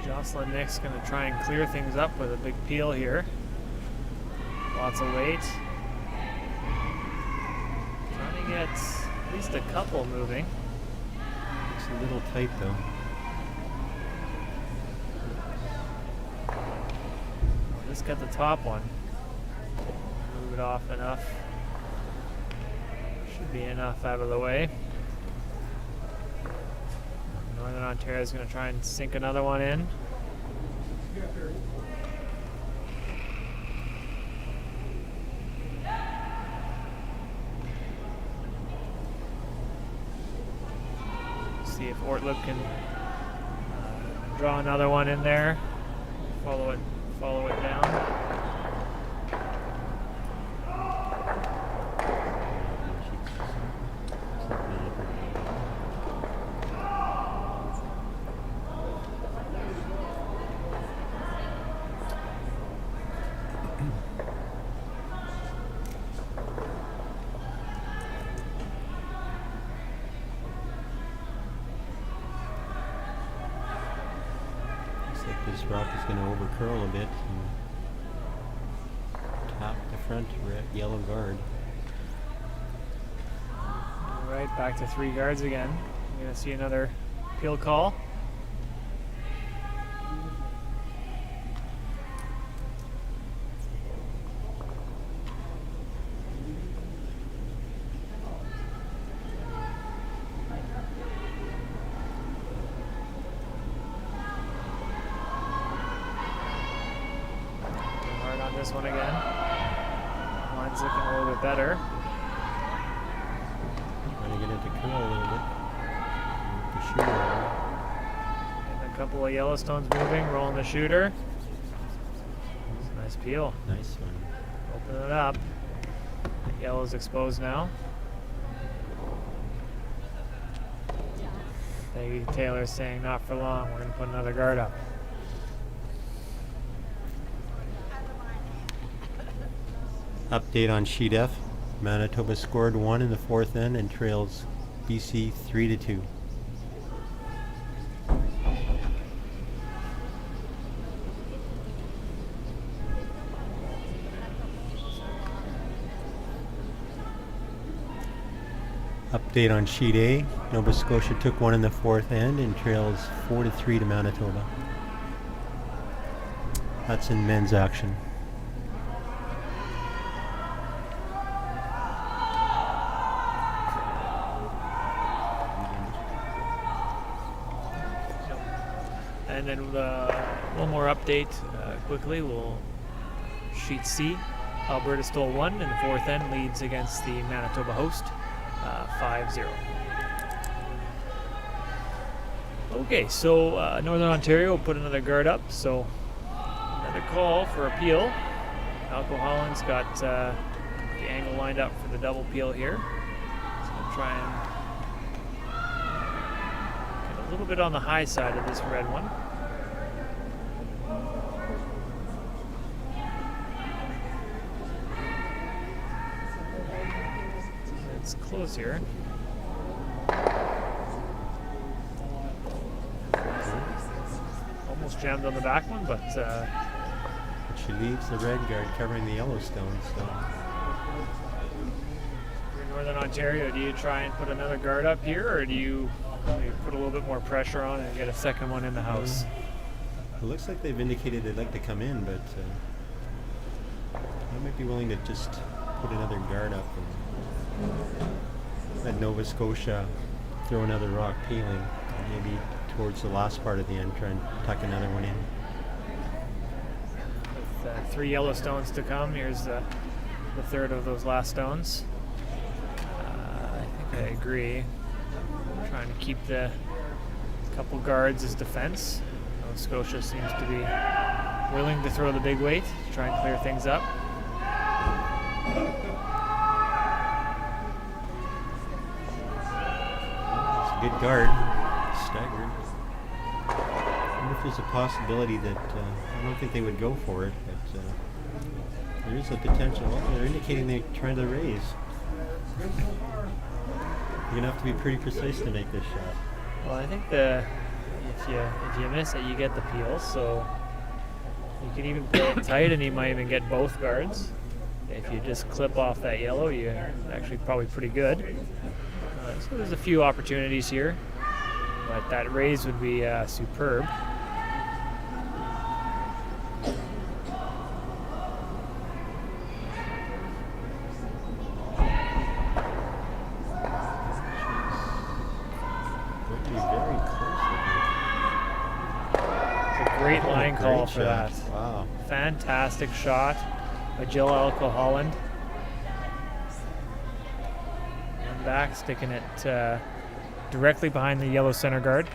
Jocelyn Nick's going to try and clear things up with a big peel here. Lots of weight. Trying to get at least a couple moving. It's a little tight though. Just got the top one. Move it off enough. Should be enough out of the way. Northern Ontario is going to try and sink another one in. See if Ortlib can draw another one in there. Follow it down. This rock is going to overcurl a bit and tap the front yellow guard. All right, back to 3 guards again. We're going to see another peel call. This one again. Line's looking a little bit better. Trying to get it to curl a little bit. The shoe. Getting a couple of Yellowstones moving, rolling the shooter. It's a nice peel. Nice one. Open it up. The yellow's exposed now. Peggy Taylor's saying not for long. We're going to put another guard up. Update on Sheet F. Manitoba scored 1 in the 4th end and trails BC 3-2. Update on Sheet A. Nova Scotia took 1 in the 4th end and trails 4-3 to Manitoba. That's in men's action. And then one more update quickly. Sheet C. Alberta stole 1 in the 4th end, leads against the Manitoba host 5-0. Okay, so Northern Ontario put another guard up, so another call for a peel. Alco Holland's got the angle lined up for the double peel here. So we'll try and get a little bit on the high side of this red one. It's close here. Almost jammed on the back one, but She leaves the red guard covering the Yellowstone. So in Northern Ontario, do you try and put another guard up here, or do you put a little bit more pressure on and get a second one in the house? it looks like they've indicated they'd like to come in, but I might be willing to just put another guard up and let Nova Scotia throw another rock peeling, maybe towards the last part of the end, try and tuck another one in. With 3 Yellowstones to come, here's the third of those last stones. I think I agree. I'm trying to keep the couple guards as defense. Nova Scotia seems to be willing to throw the big weight to try and clear things up. Good guard, staggered. I wonder if there's a possibility that I don't think they would go for it, but there is a potential. Well, they're indicating they're trying to raise. You're gonna have to be pretty precise to make this shot. Well, I think if you miss it, you get the peel. So you can even play it tight, and you might even get both guards. If you just clip off that yellow, you're actually probably pretty good. So there's a few opportunities here, but that raise would be superb. Would be very close. It's a great line call Great for shot. that. Wow. Fantastic shot by Jill Alco Holland. Back, sticking it directly behind the yellow center guard.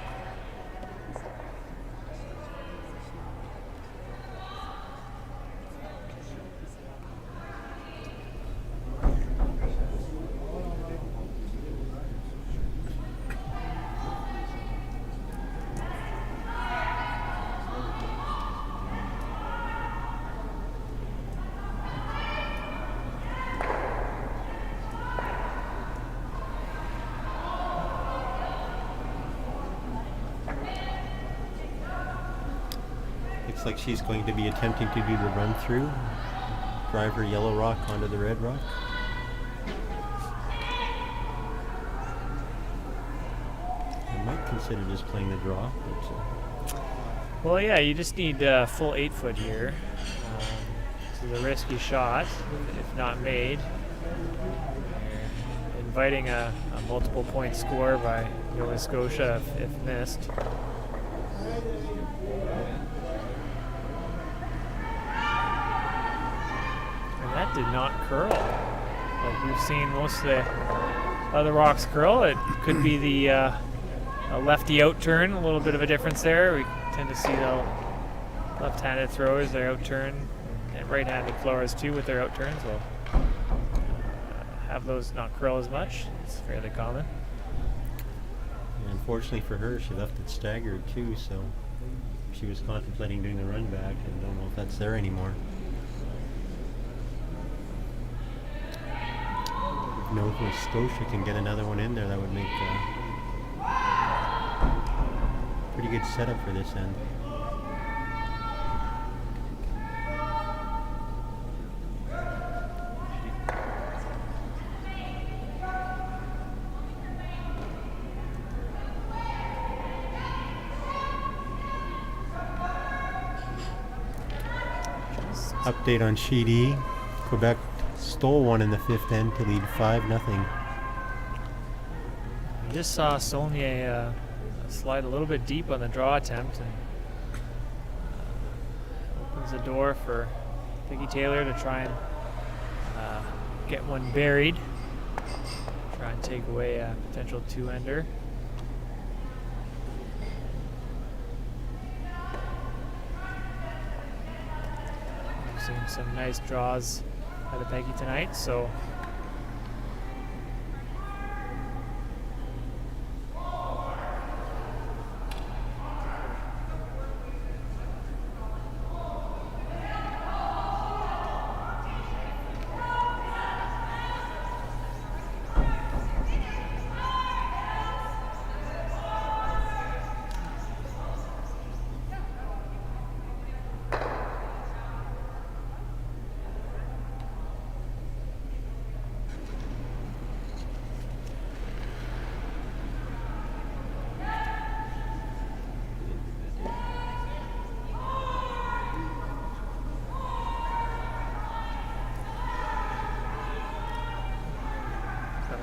Looks like she's going to be attempting to do the run through, drive her yellow rock onto the red rock. I might consider just playing the draw, but Well, yeah, you just need full 8 foot here. This is a risky shot, if not made. You're inviting a multiple point score by Nova Scotia if missed. That did not curl. Like we've seen most of the other rocks curl. It could be the a lefty out turn, a little bit of a difference there. We tend to see the left-handed throwers, their out turn, and right-handed throwers too with their out turns will have those not curl as much. It's fairly common. And unfortunately for her, she left it staggered too, so she was contemplating doing the run back, and don't know if that's there anymore. You know, if Scotia can get another one in there, that would make a pretty good setup for this end. Update on Sheet E. Quebec stole one in the 5th end to lead 5-0. I just saw Saulnier slide a little bit deep on the draw attempt and opens the door for Peggy Taylor to try and get one buried. Try and take away a potential 2-ender. Seeing some nice draws out of Peggy tonight, so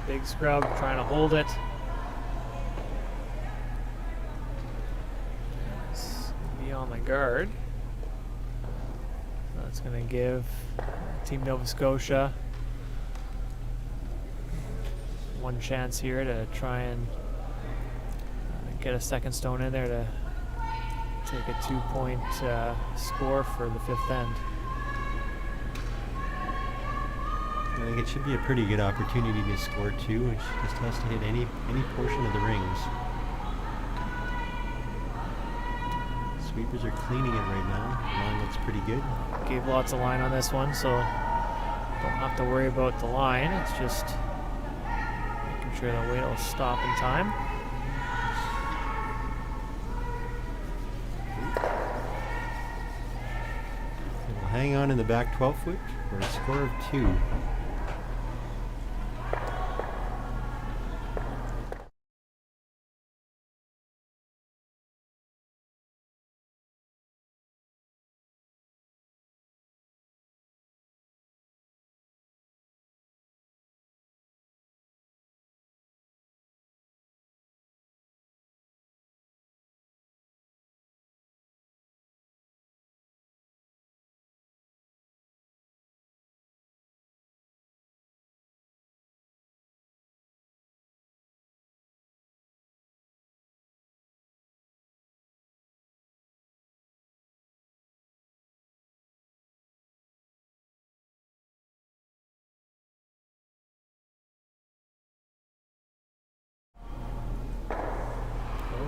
big scrub trying to hold it. Be on the guard. That's going to give Team Nova Scotia one chance here to try and get a second stone in there to take a 2-point score for the 5th end. I think it should be a pretty good opportunity to score 2. She just has to hit any portion of the rings. Sweepers are cleaning it right now. The line looks pretty good. Gave lots of line on this one, so don't have to worry about the line. It's just making sure the weight will stop in time. So we'll hang on in the back 12-foot for a score of 2.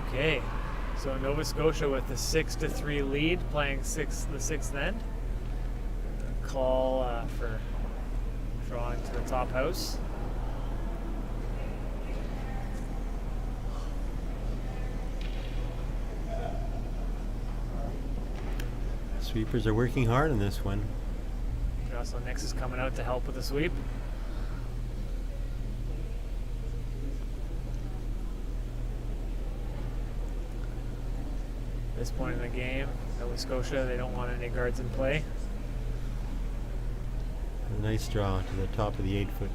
Okay, so Nova Scotia with the 6-3 lead, playing the 6th end. Call for drawing to the top house. Sweepers are working hard on this one. Also, Nix is coming out to help with the sweep. At this point in the game, Nova Scotia, they don't want any guards in play. A nice draw to the top of the 8-foot.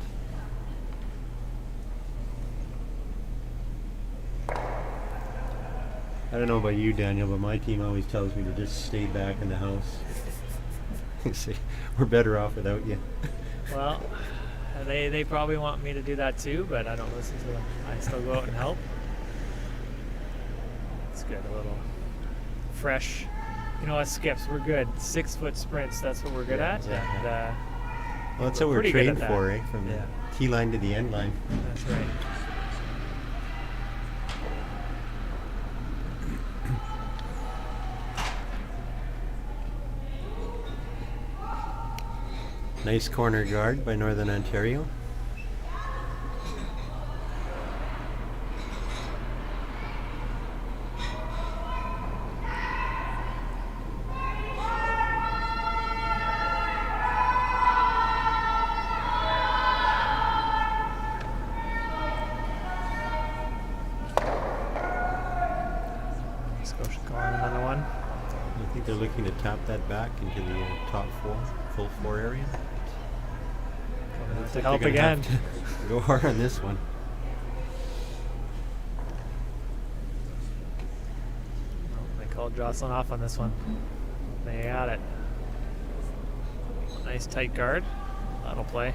I don't know about you, Daniel, but my team always tells me to just stay back in the house. Say, we're better off without you. Well, they probably want me to do that too, but I don't listen to them. I still go out and help. good. A little fresh. You know, us skips, we're good. 6 foot sprints, that's what we're good at. And, Well, that's what we're pretty good trained at for, that. eh? From Yeah. the tee line to the end line. That's right. Nice corner guard by Northern Ontario. Scotia calling another one. I think they're looking to tap that back into the top four, full four area. Coming out to They're help gonna again. have to go hard on this one. They called Jocelyn off on this one. They got it. Nice tight guard. That'll play.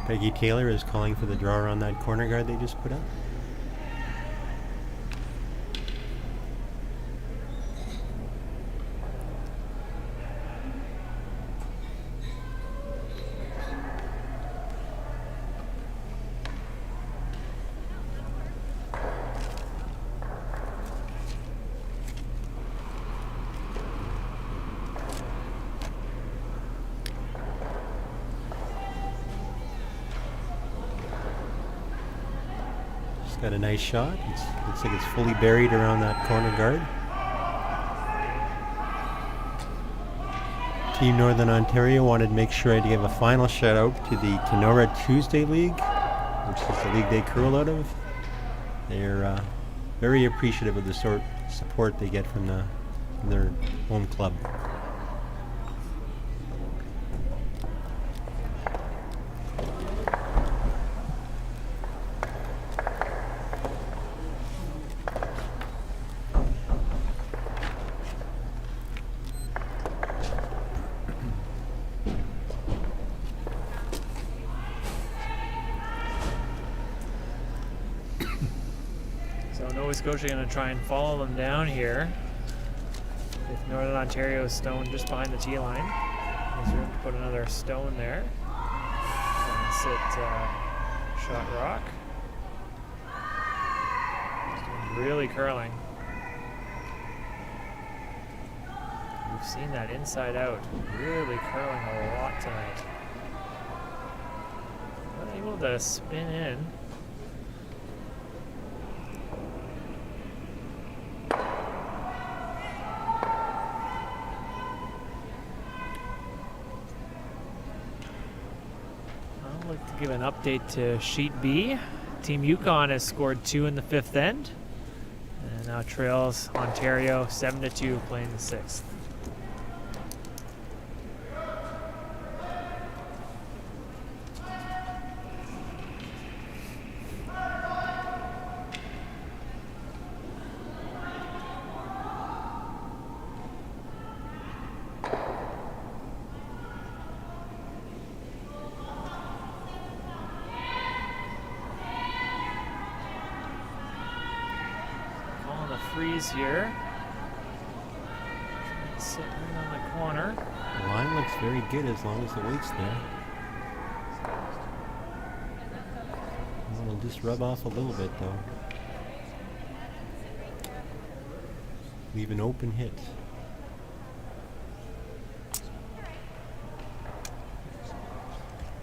Peggy Taylor is calling for the draw on that corner guard they just put up. Got a nice shot. Looks like it's fully buried around that corner guard. Team Northern Ontario wanted to make sure I give a final shout out to the Kenora Tuesday League, which is the league they curl out of. They're very appreciative of the support they get from their home club. So Nova Scotia going to try and follow them down here. With Northern Ontario's stone just behind the tee line. There's room to put another stone there. And sit shot rock. Really curling. We've seen that inside out. Really curling a lot tonight. Not able to spin in. I'd like to give an update to Sheet B. Team Yukon has scored 2 in the 5th end. And now trails Ontario 7-2 playing the 6th. Freeze here. Sit right on the corner. The line looks very good as long as the weight's there. It'll just rub off a little bit though. Leave an open hit.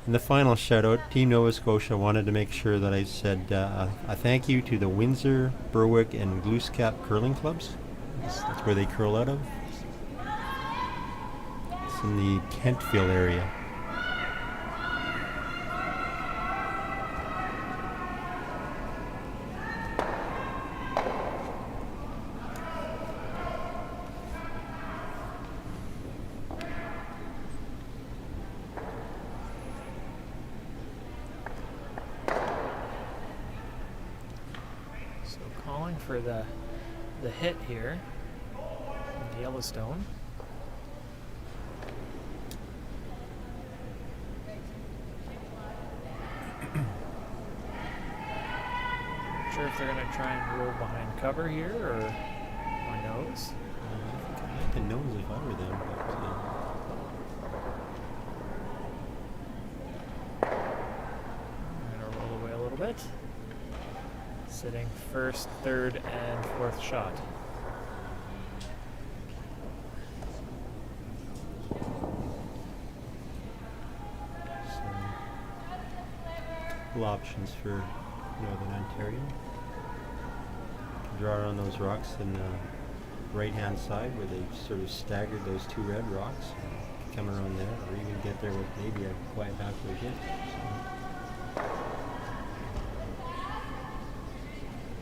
In the final shout out, Team Nova Scotia wanted to make sure that I said a thank you to the Windsor, Berwick, and Glooscap curling clubs. That's where they curl out of. It's in the Kentville area. For the hit here in the Yellowstone. sure if they're going to try and roll behind cover here or nose. I think I'd like to nose if I were them. But, I'm going to roll away a little bit. Sitting first, third, and fourth shot. couple options for Northern Ontario. Draw on those rocks in the right-hand side where they sort of staggered those two red rocks. Come around there, or even get there with maybe a quiet halfway hit. So.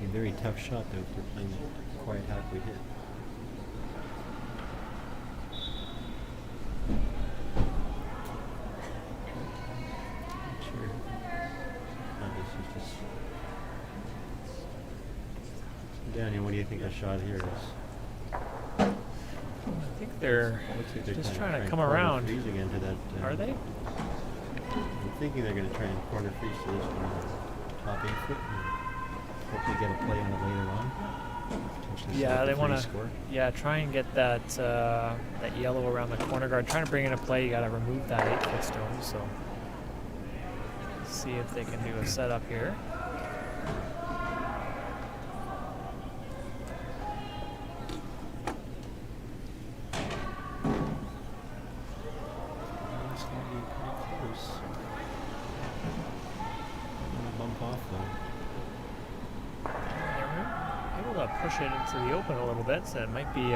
A very tough shot though if they're playing a quiet halfway hit. Daniel, what do you think a shot here is? I think they're, Looks like they're just trying to come around. freeze again to that. Are they? I'm thinking they're going to try and corner freeze to this one, top 8 foot, and hopefully get a play on it later on. Potentially set Yeah, up they a want to. three-score. Yeah, try and get that that yellow around the corner guard. Trying to bring in a play, you got to remove that 8-foot stone. So, see if they can do a setup here. It's going to be pretty close. Gonna bump off though. They're able to push it into the open a little bit, so it might be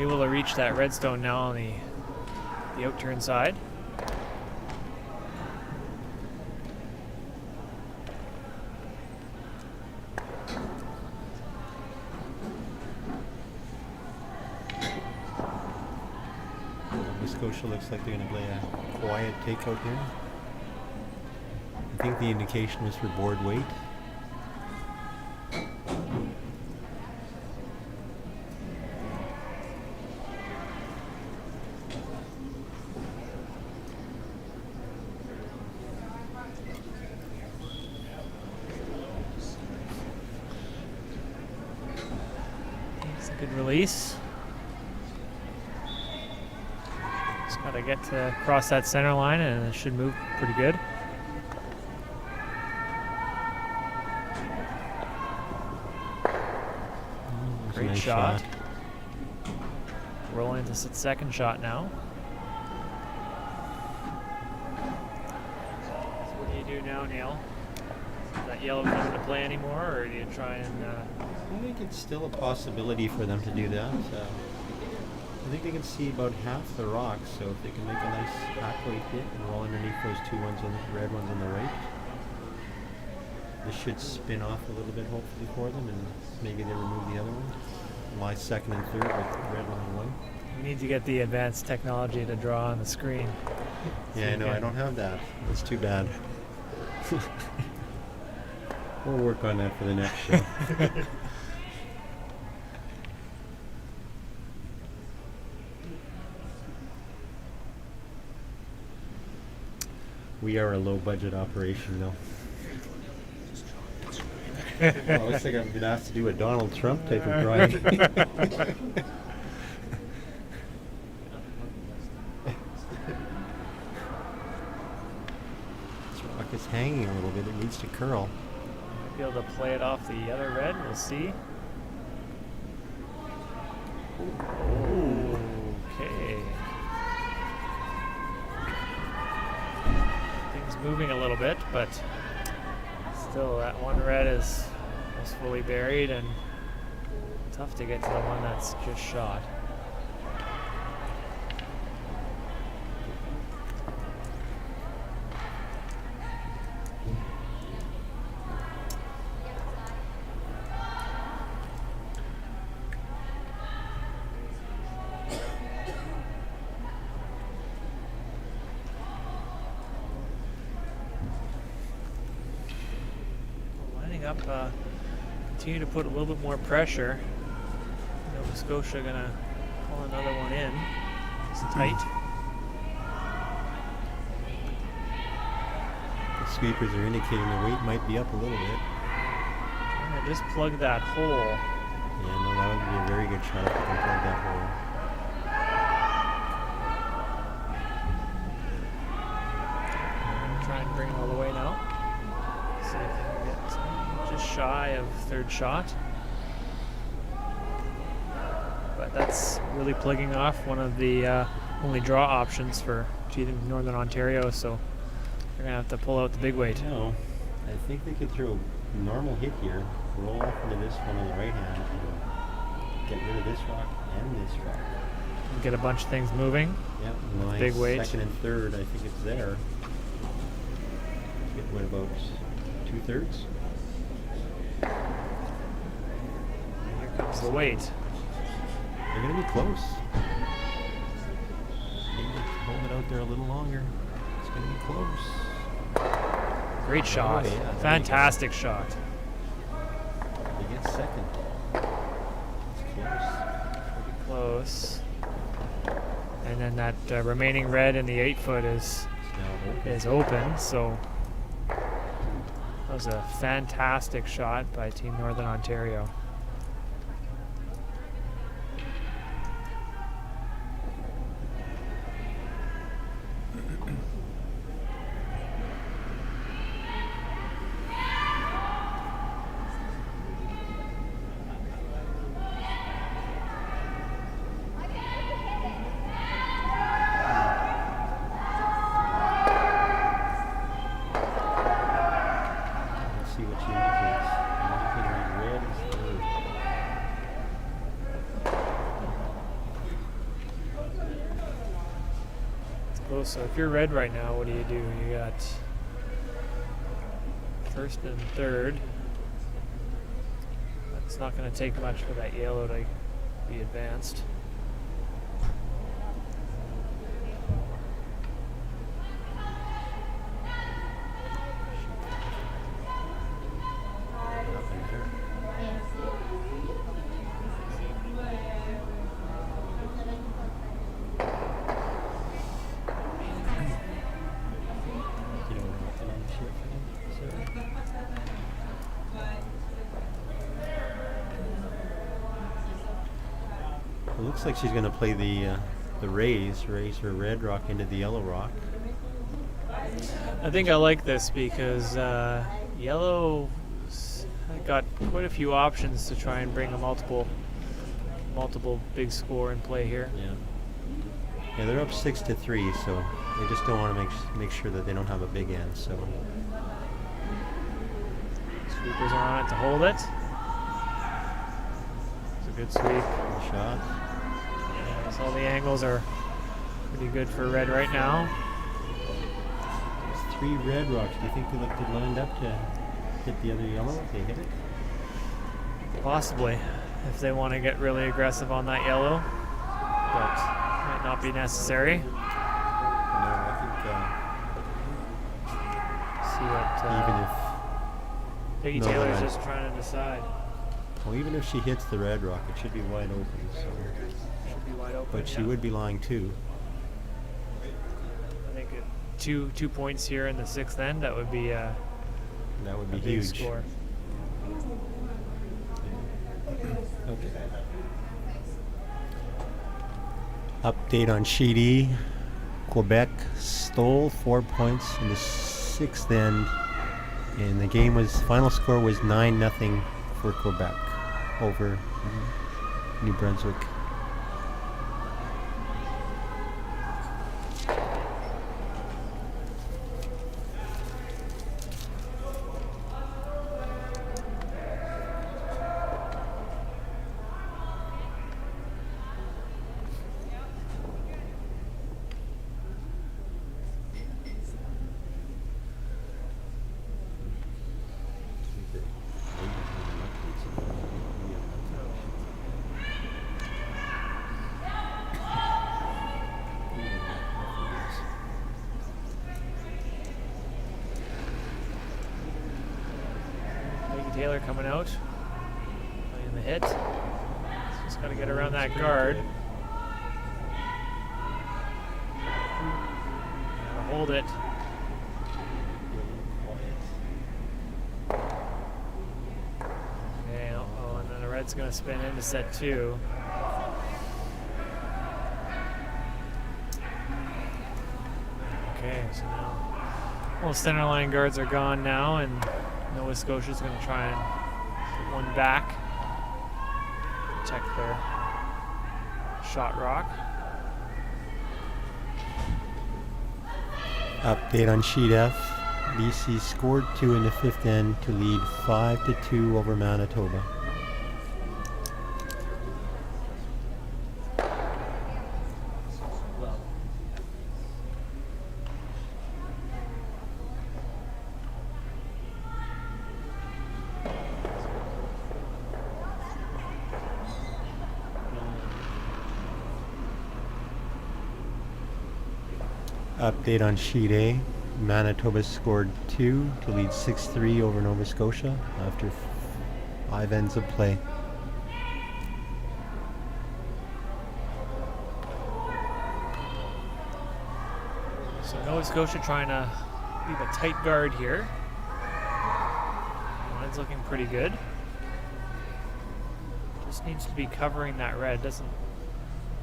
able to reach that redstone now on the out-turn side. Scotia looks like they're going to play a quiet takeout here. I think the indication was for board weight. It's a good release. Just got to get to cross that center line and it should move pretty good. That's a Great nice shot. Rolling to its second shot now. So what do you do now, Neil? Is that yellow come into play anymore, or do you try and... I think it's still a possibility for them to do that. I think they can see about half the rocks, so if they can make a nice halfway hit and roll underneath those two ones on the red ones on the right, this should spin off a little bit hopefully for them, and maybe they remove the other one. Lie second and third with red line one. You need to get the advanced technology to draw on the screen. Yeah, I know, I don't have that. That's too bad. We'll work on that for the next show. We are a low budget operation though. Well, looks like I've been asked to do a Donald Trump type of drawing. This rock is hanging a little bit, it needs to curl. Might be able to play it off the other red, we'll see. Okay. Things moving a little bit, but still that one red is almost fully buried and tough to get to the one that's just shot. Up, continue to put a little bit more pressure. Nova Scotia gonna pull another one in. It's tight. The sweepers are indicating the weight might be up a little bit. just plug that hole. Yeah, no, that would be a very good shot if you can plug that hole. Try and bring it all the way now. See if I can get just shy of third shot. But that's really plugging off one of the only draw options for Northern Ontario, so they're going to have to pull out the big weight. No, I think they could throw a normal hit here, roll off into this one on the right hand, and get rid of this rock and this rock. Get a bunch of things moving. Yep, nice. Big weight. Second and third, I think it's there. Get what, about 2/3? Here comes the weight. They're going to be close. Maybe hold it out there a little longer. It's going to be close. Great shot. Oh, yeah, Fantastic shot. They get second. It's close. Pretty close. And then that remaining red in the 8-foot It's now open. is open, so that was a fantastic shot by Team Northern Ontario. Let's see what she indicates. Indicating red is third. It's close. So if you're red right now, what do? You got first and third. It's not going to take much for that yellow to be advanced. It looks like she's going to play the raise her red rock into the yellow rock. I think I like this because yellow got quite a few options to try and bring a multiple big score in play here. Yeah, they're up 6-3, so they just don't want to make sure that they don't have a big end. So Sweepers are on it to hold it. It's a good sweep. good shot. Yeah, so all the angles are pretty good for red right now. There's 3 red rocks. Do you think they looked lined up to hit the other yellow if they hit it? Possibly, if they want to get really aggressive on that yellow, but might not be necessary. No, I See what think even if Peggy no, Taylor's no. just trying to decide. well, even if she hits the red rock, it should be wide open. So, Should be wide open. but she yeah. would be lying too. I think 2 points here in the 6th end. That would be That would a be big huge. score. Okay. Update on Sheet E. Quebec stole 4 points in the 6th end, and the final score was 9-0 for Quebec over New Brunswick. Peggy Taylor coming out, playing the hit. Just got to get around that guard. Gotta hold it. Red's going to spin into set 2. Okay, so now all center line guards are gone now, and Nova Scotia's going to try and put one back, protect their shot rock. Update on sheet F. BC scored 2 in the 5th end to lead 5-2 over Manitoba. Update on sheet A. Manitoba scored 2 to lead 6-3 over Nova Scotia after 5 ends of play. So Nova Scotia trying to leave a tight guard here. Line's looking pretty good. Just needs to be covering that red. Doesn't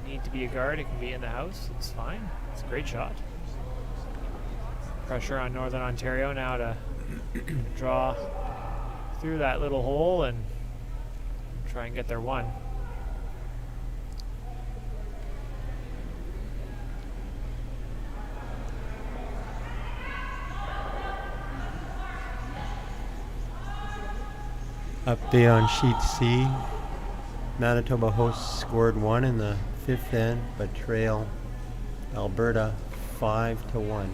need to be a guard. It can be in the house. It's fine. It's a great shot. Pressure on Northern Ontario now to draw through that little hole and try and get their one. Update on sheet C. Manitoba hosts scored 1 in the 5th end, but trail Alberta 5-1.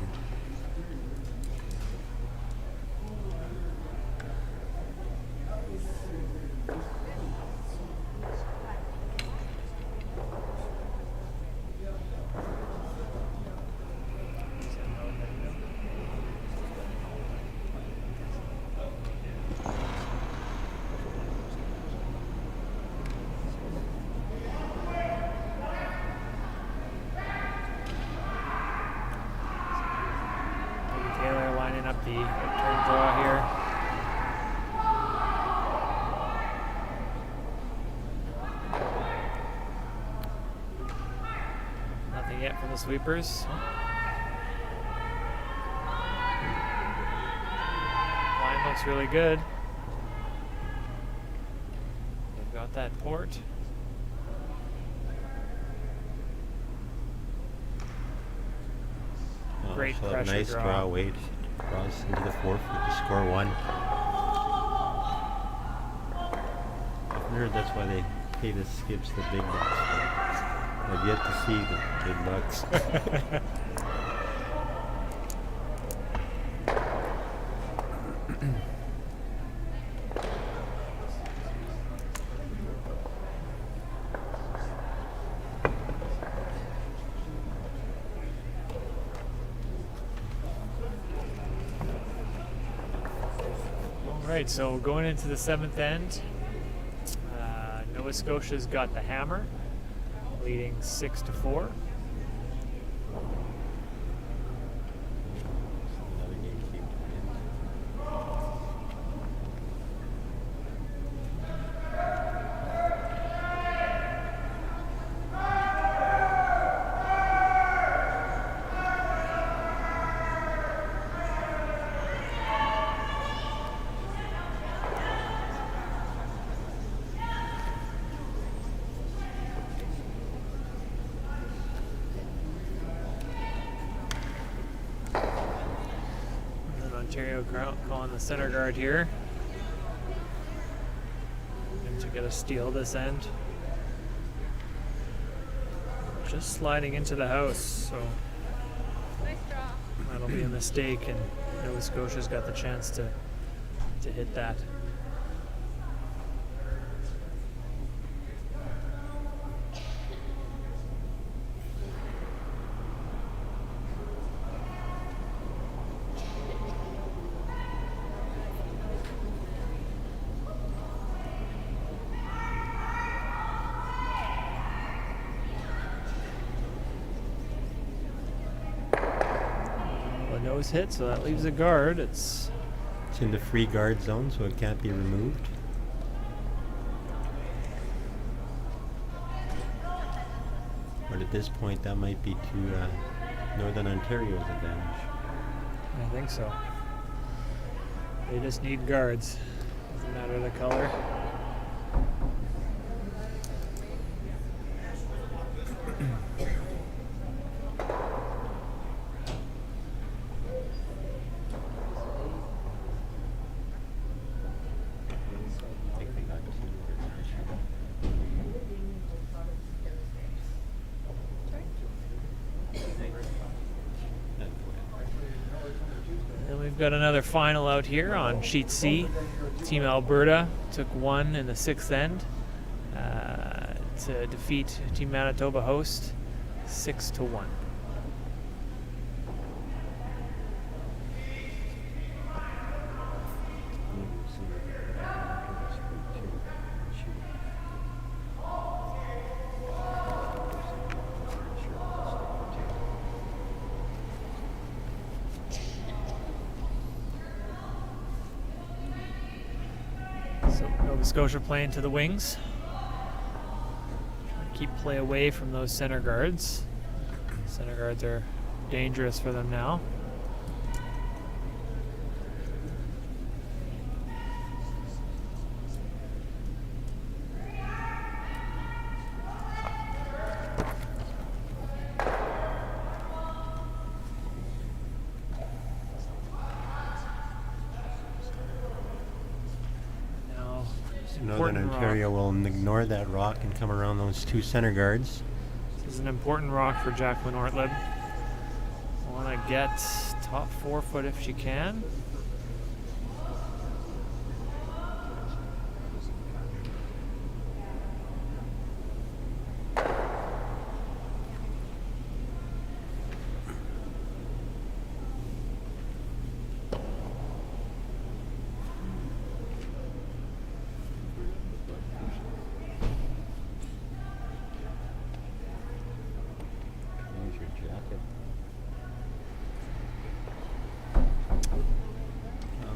The turn draw here. Nothing yet from the sweepers. Line looks really good. They've got that port. Great pressure nice draw. Wade draws into the 4th to score 1. I've heard that's why they pay the skips the big bucks. I've yet to see the big bucks. Right, so going into the 7th end, Nova Scotia's got the hammer, leading 6-4. Ontario calling the center guard here. And to get a steal this end. Just sliding into the house, so Nice draw. that'll be a mistake, and Nova Scotia's got the chance to hit that. Nose hit, so that leaves a guard. It's in the free guard zone, so it can't be removed. But at this point, that might be to Northern Ontario's advantage. I think so. They just need guards. Doesn't matter the color. And we've got another final out here on sheet C. Team Alberta took one in the sixth end to defeat Team Manitoba host 6-1. So Nova Scotia playing to the wings. Keep play away from those center guards. Center guards are dangerous for them now. Northern Ontario will ignore that rock and come around those two center guards. This is an important rock for Jacqueline Ortlib. Want to get top 4 foot if she can.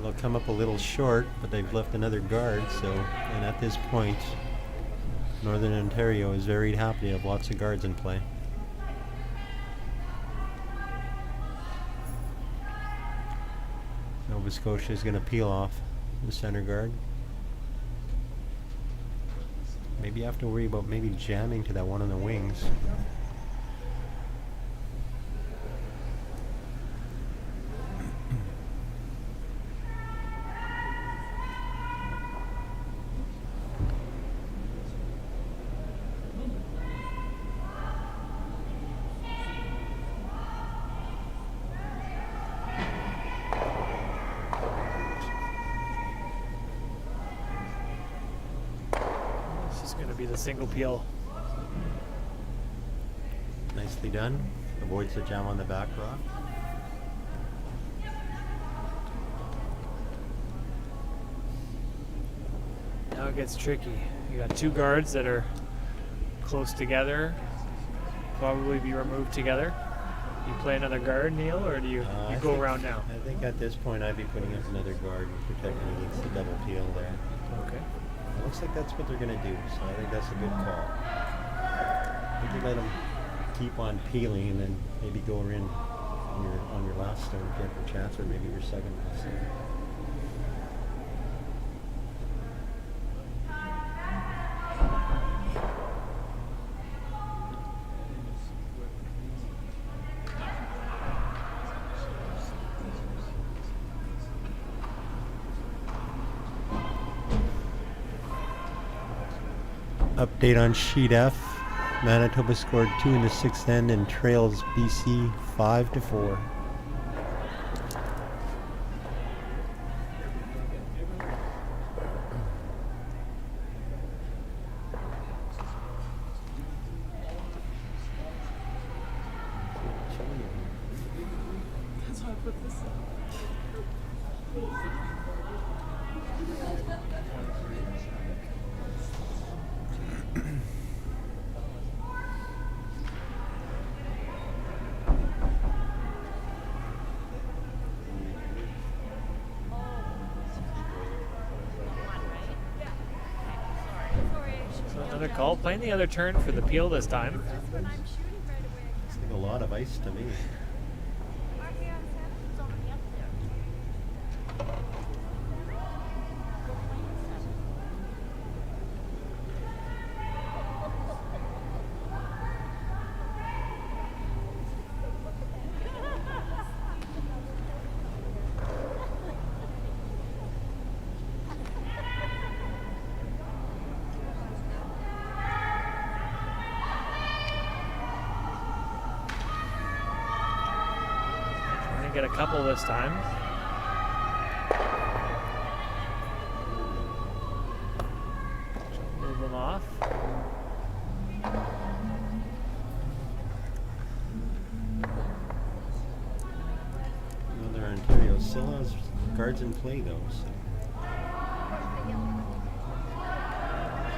They'll come up a little short, but they've left another guard, so, and at this point, Northern Ontario is very happy to have lots of guards in play. Nova Scotia is going to peel off the center guard. Maybe you have to worry about maybe jamming to that one on the wings. Going to be the single peel. Nicely done. Avoids the jam on the back rock. Now it gets tricky. You got two guards that are close together, probably be removed together. You play another guard, Neil, or do you go around now? I think at this point I'd be putting up another guard and protecting against the double peel there. Okay. It looks like that's what they're going to do, so I think that's a good call. Maybe let them keep on peeling and then maybe go in on your last stone if you have a chance, or maybe your second last stone. Update on sheet F. Manitoba scored 2 in the 6th end and trails BC 5-4. That's why I put this up. So another call. Playing the other turn for the peel this time. When I'm shooting. like a lot of ice to me. Get a couple this time. Move them off. Northern Ontario still has guards in play though, so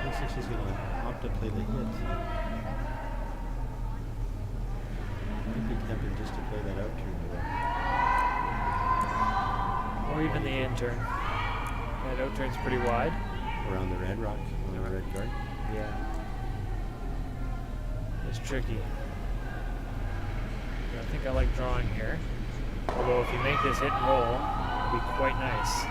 looks like she's gonna opt to play the hit. Might be tempted just to play that out turn. Or even the in turn. That out turn's pretty wide. Around the red rock, on the red guard. Yeah. It's tricky. I think I like drawing here. Although if you make this hit and roll, it'll be quite nice.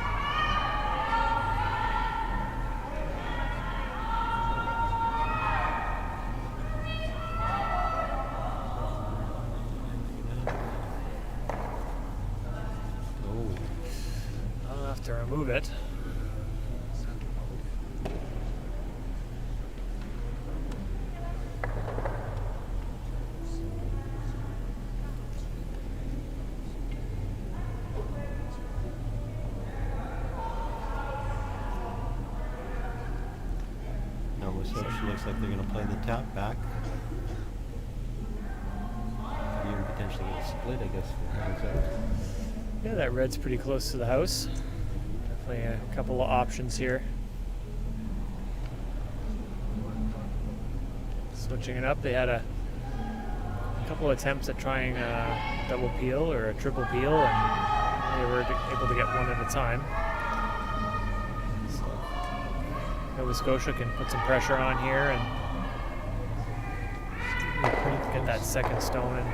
I'll have to remove it. So she looks like they're going to play the tap back. Even potentially get a split, I guess. Yeah, that red's pretty close to the house. Definitely a couple of options here. Switching it up, they had a couple attempts at trying a double peel or a triple peel, and they were able to get one at a time. Nova Scotia can put some pressure on here and get that second stone in the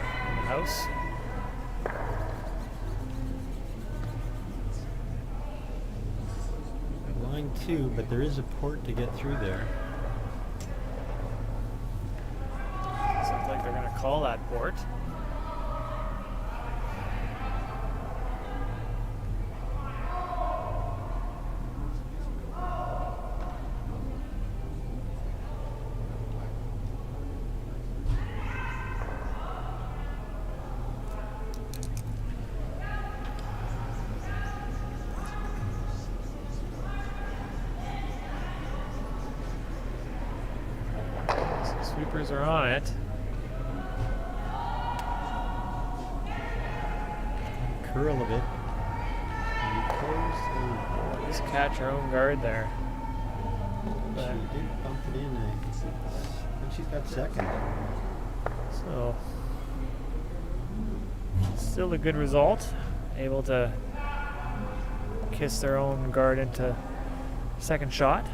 house. Line 2, but there is a port to get through there. Sounds like they're going to call that port. Sweepers are on it. Curl a bit. Just catch her own guard there. She did bump it in. I think she's got second. So, still a good result. Able to kiss their own guard into second shot.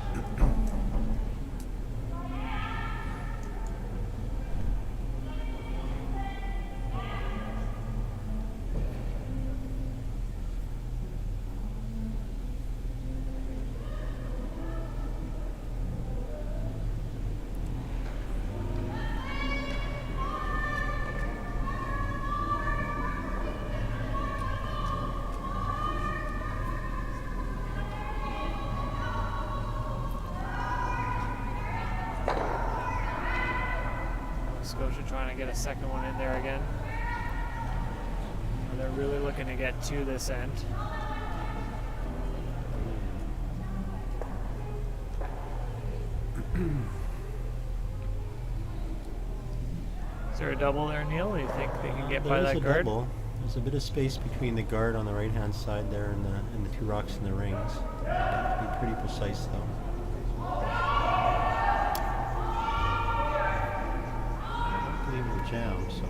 Scotia trying to get a second one in there again. And they're really looking to get to this end. Is there a double there, Neil? Do you think they can get by that guard? Double. There's a bit of space between the guard on the right-hand side there and the two rocks in the rings. Be pretty precise though. Jam, so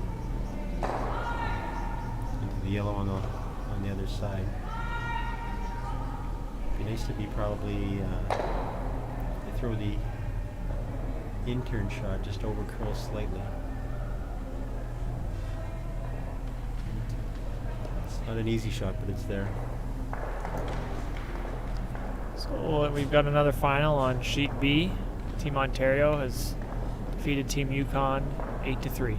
into the yellow on the other side. Be nice to be probably they throw the intern shot just over curl slightly. Not an easy shot, but it's there. So we've got another final on sheet B. Team Ontario has defeated Team Yukon 8-3.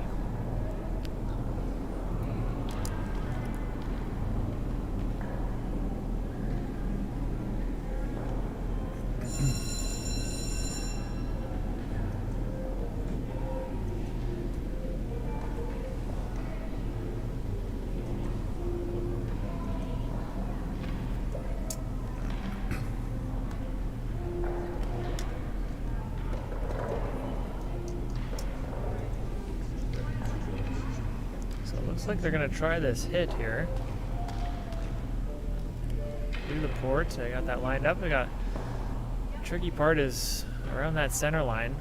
Looks like they're gonna try this hit here. Do the port. I got that lined up. The tricky part is around that center line.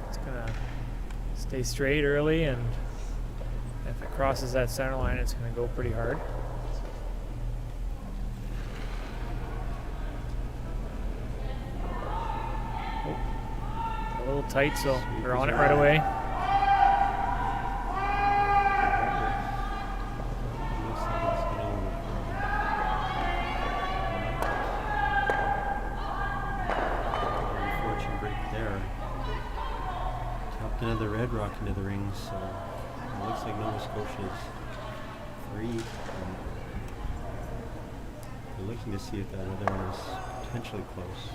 It's gonna stay straight early, and if it crosses that center line, it's gonna go pretty hard. Oh, a little tight, so they're on it right away. Another red rock into the rings, so it looks like Nova Scotia is free. We're looking to see if that other one is potentially close.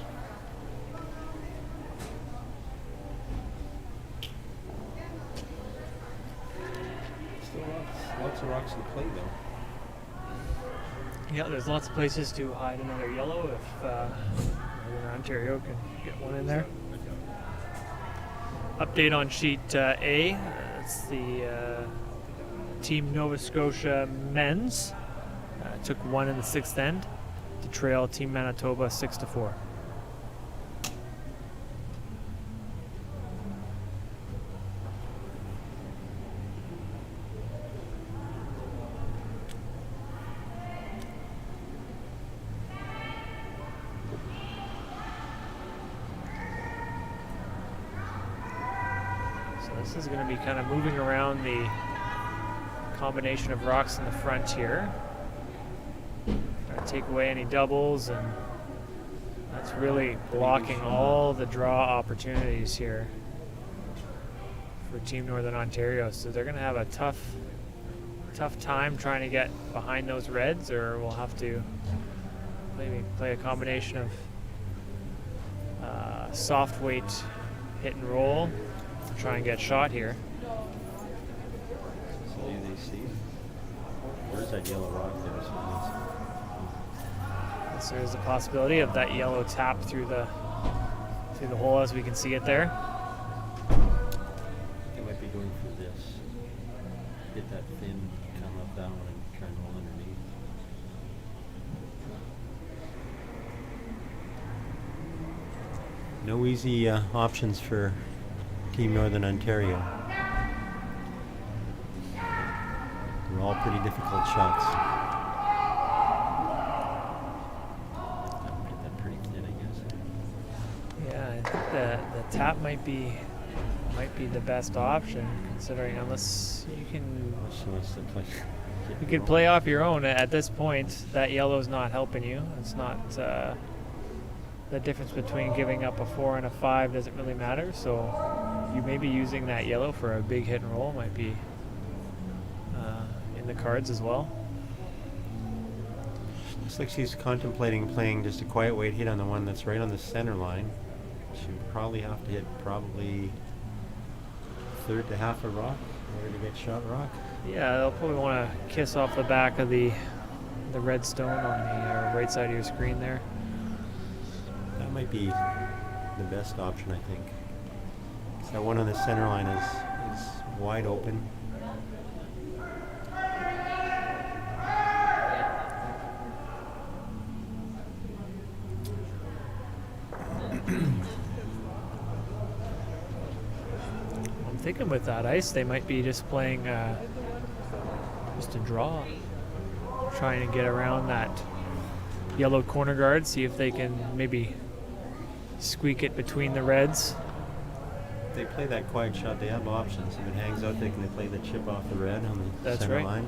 Still lots of rocks in play though. Yeah, there's lots of places to hide another yellow if Northern Ontario can get one in there. Update on sheet A. It's the Team Nova Scotia men's. Took one in the sixth end to trail Team Manitoba 6-4. This is going to be kind of moving around the combination of rocks in the front here. Trying to take away any doubles, and that's really blocking all the draw opportunities here for Team Northern Ontario. So they're going to have a tough time trying to get behind those reds, or we'll have to maybe play a combination of soft weight hit and roll to try and get shot here. So they see. Where's that yellow rock there? So there's a possibility of that yellow tap through the hole as we can see it there. They might be going for this. Hit that fin, come up that one, and try and roll underneath. No easy options for Team Northern Ontario. They're all pretty difficult shots. Get that pretty thin, I guess. Yeah, I think the tap might be the best option, considering unless you can you could play off your own at this point. That yellow's not helping you. It's not the difference between giving up a 4 and a 5 doesn't really matter. So you may be using that yellow for a big hit and roll might be in the cards as well. Looks like she's contemplating playing just a quiet weight hit on the one that's right on the center line. She would probably have to hit probably third to half a rock in order to get shot rock. Yeah, they'll probably want to kiss off the back of the red stone on the right side of your screen there. That might be the best option, I think. That one on the center line is wide open. I'm thinking with that ice, they might be just playing just a draw, trying to get around that yellow corner guard, see if they can maybe squeak it between the reds. If they play that quiet shot, they have options. If it hangs out, they can play the chip off the red on the center line.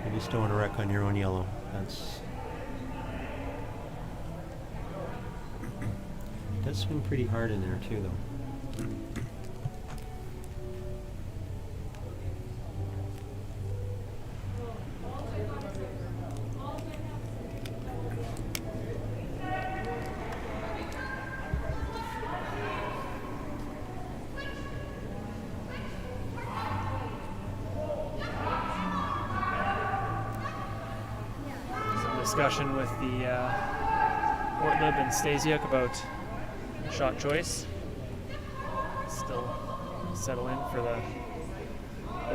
You just don't want to wreck on your own yellow. That's it does swing pretty hard in there too, though. Discussion with the Ortlib and Stasiuk about shot choice. Still settle in for the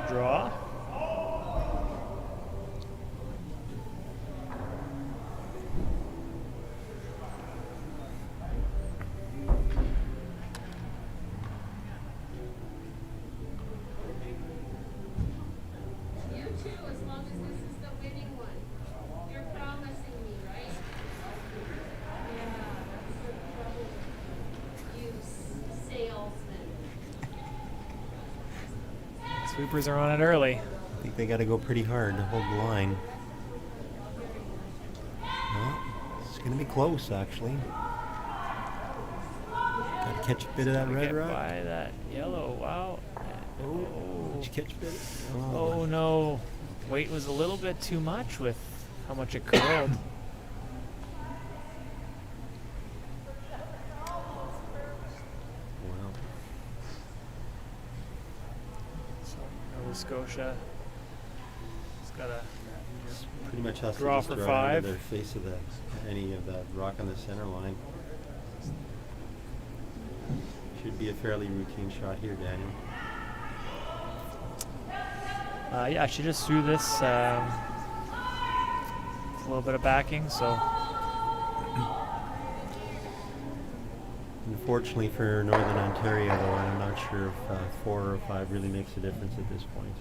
draw. You too, as long as this is the winning one. You're promising me, right? Yeah, that's the trouble with you salesmen. Sweepers are on it early. I think they got to go pretty hard to hold the line. Well, it's going to be close, actually. Got to catch a bit of that red Get rock. by that yellow. Wow. Oh, did you catch a bit? Oh no. Weight was a little bit too much with how much it curled. Wow. So Nova Scotia has got a Pretty much has Draw to just for draw five. into their face of that, any of that rock on the center line. Should be a fairly routine shot here, Daniel. yeah, she just threw this with a little bit of backing, so Unfortunately for Northern Ontario, though, I'm not sure if 4 or 5 really makes a difference at this point.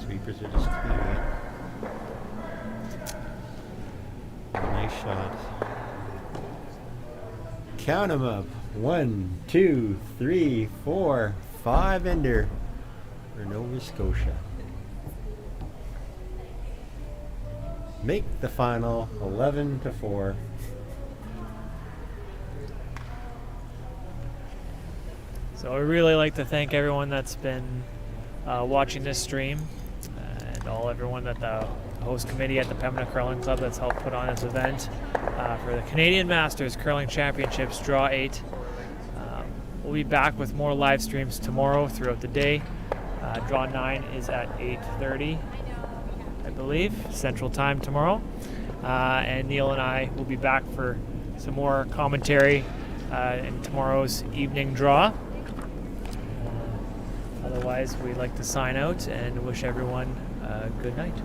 Sweepers are just clearing it. Nice shot. Count them up. 1, 2, 3, 4, 5 ender for Nova Scotia. Make the final 11-4. I really like to thank everyone that's been watching this stream and everyone that the host committee at the Pembina Curling Club that's helped put on this event for the Canadian Masters Curling Championships Draw 8. We'll be back with more live streams tomorrow throughout the day. Draw 9 is at 8:30, I believe, Central Time tomorrow. And Neil and I will be back for some more commentary in tomorrow's evening draw. Otherwise, we'd like to sign out and wish everyone a good night.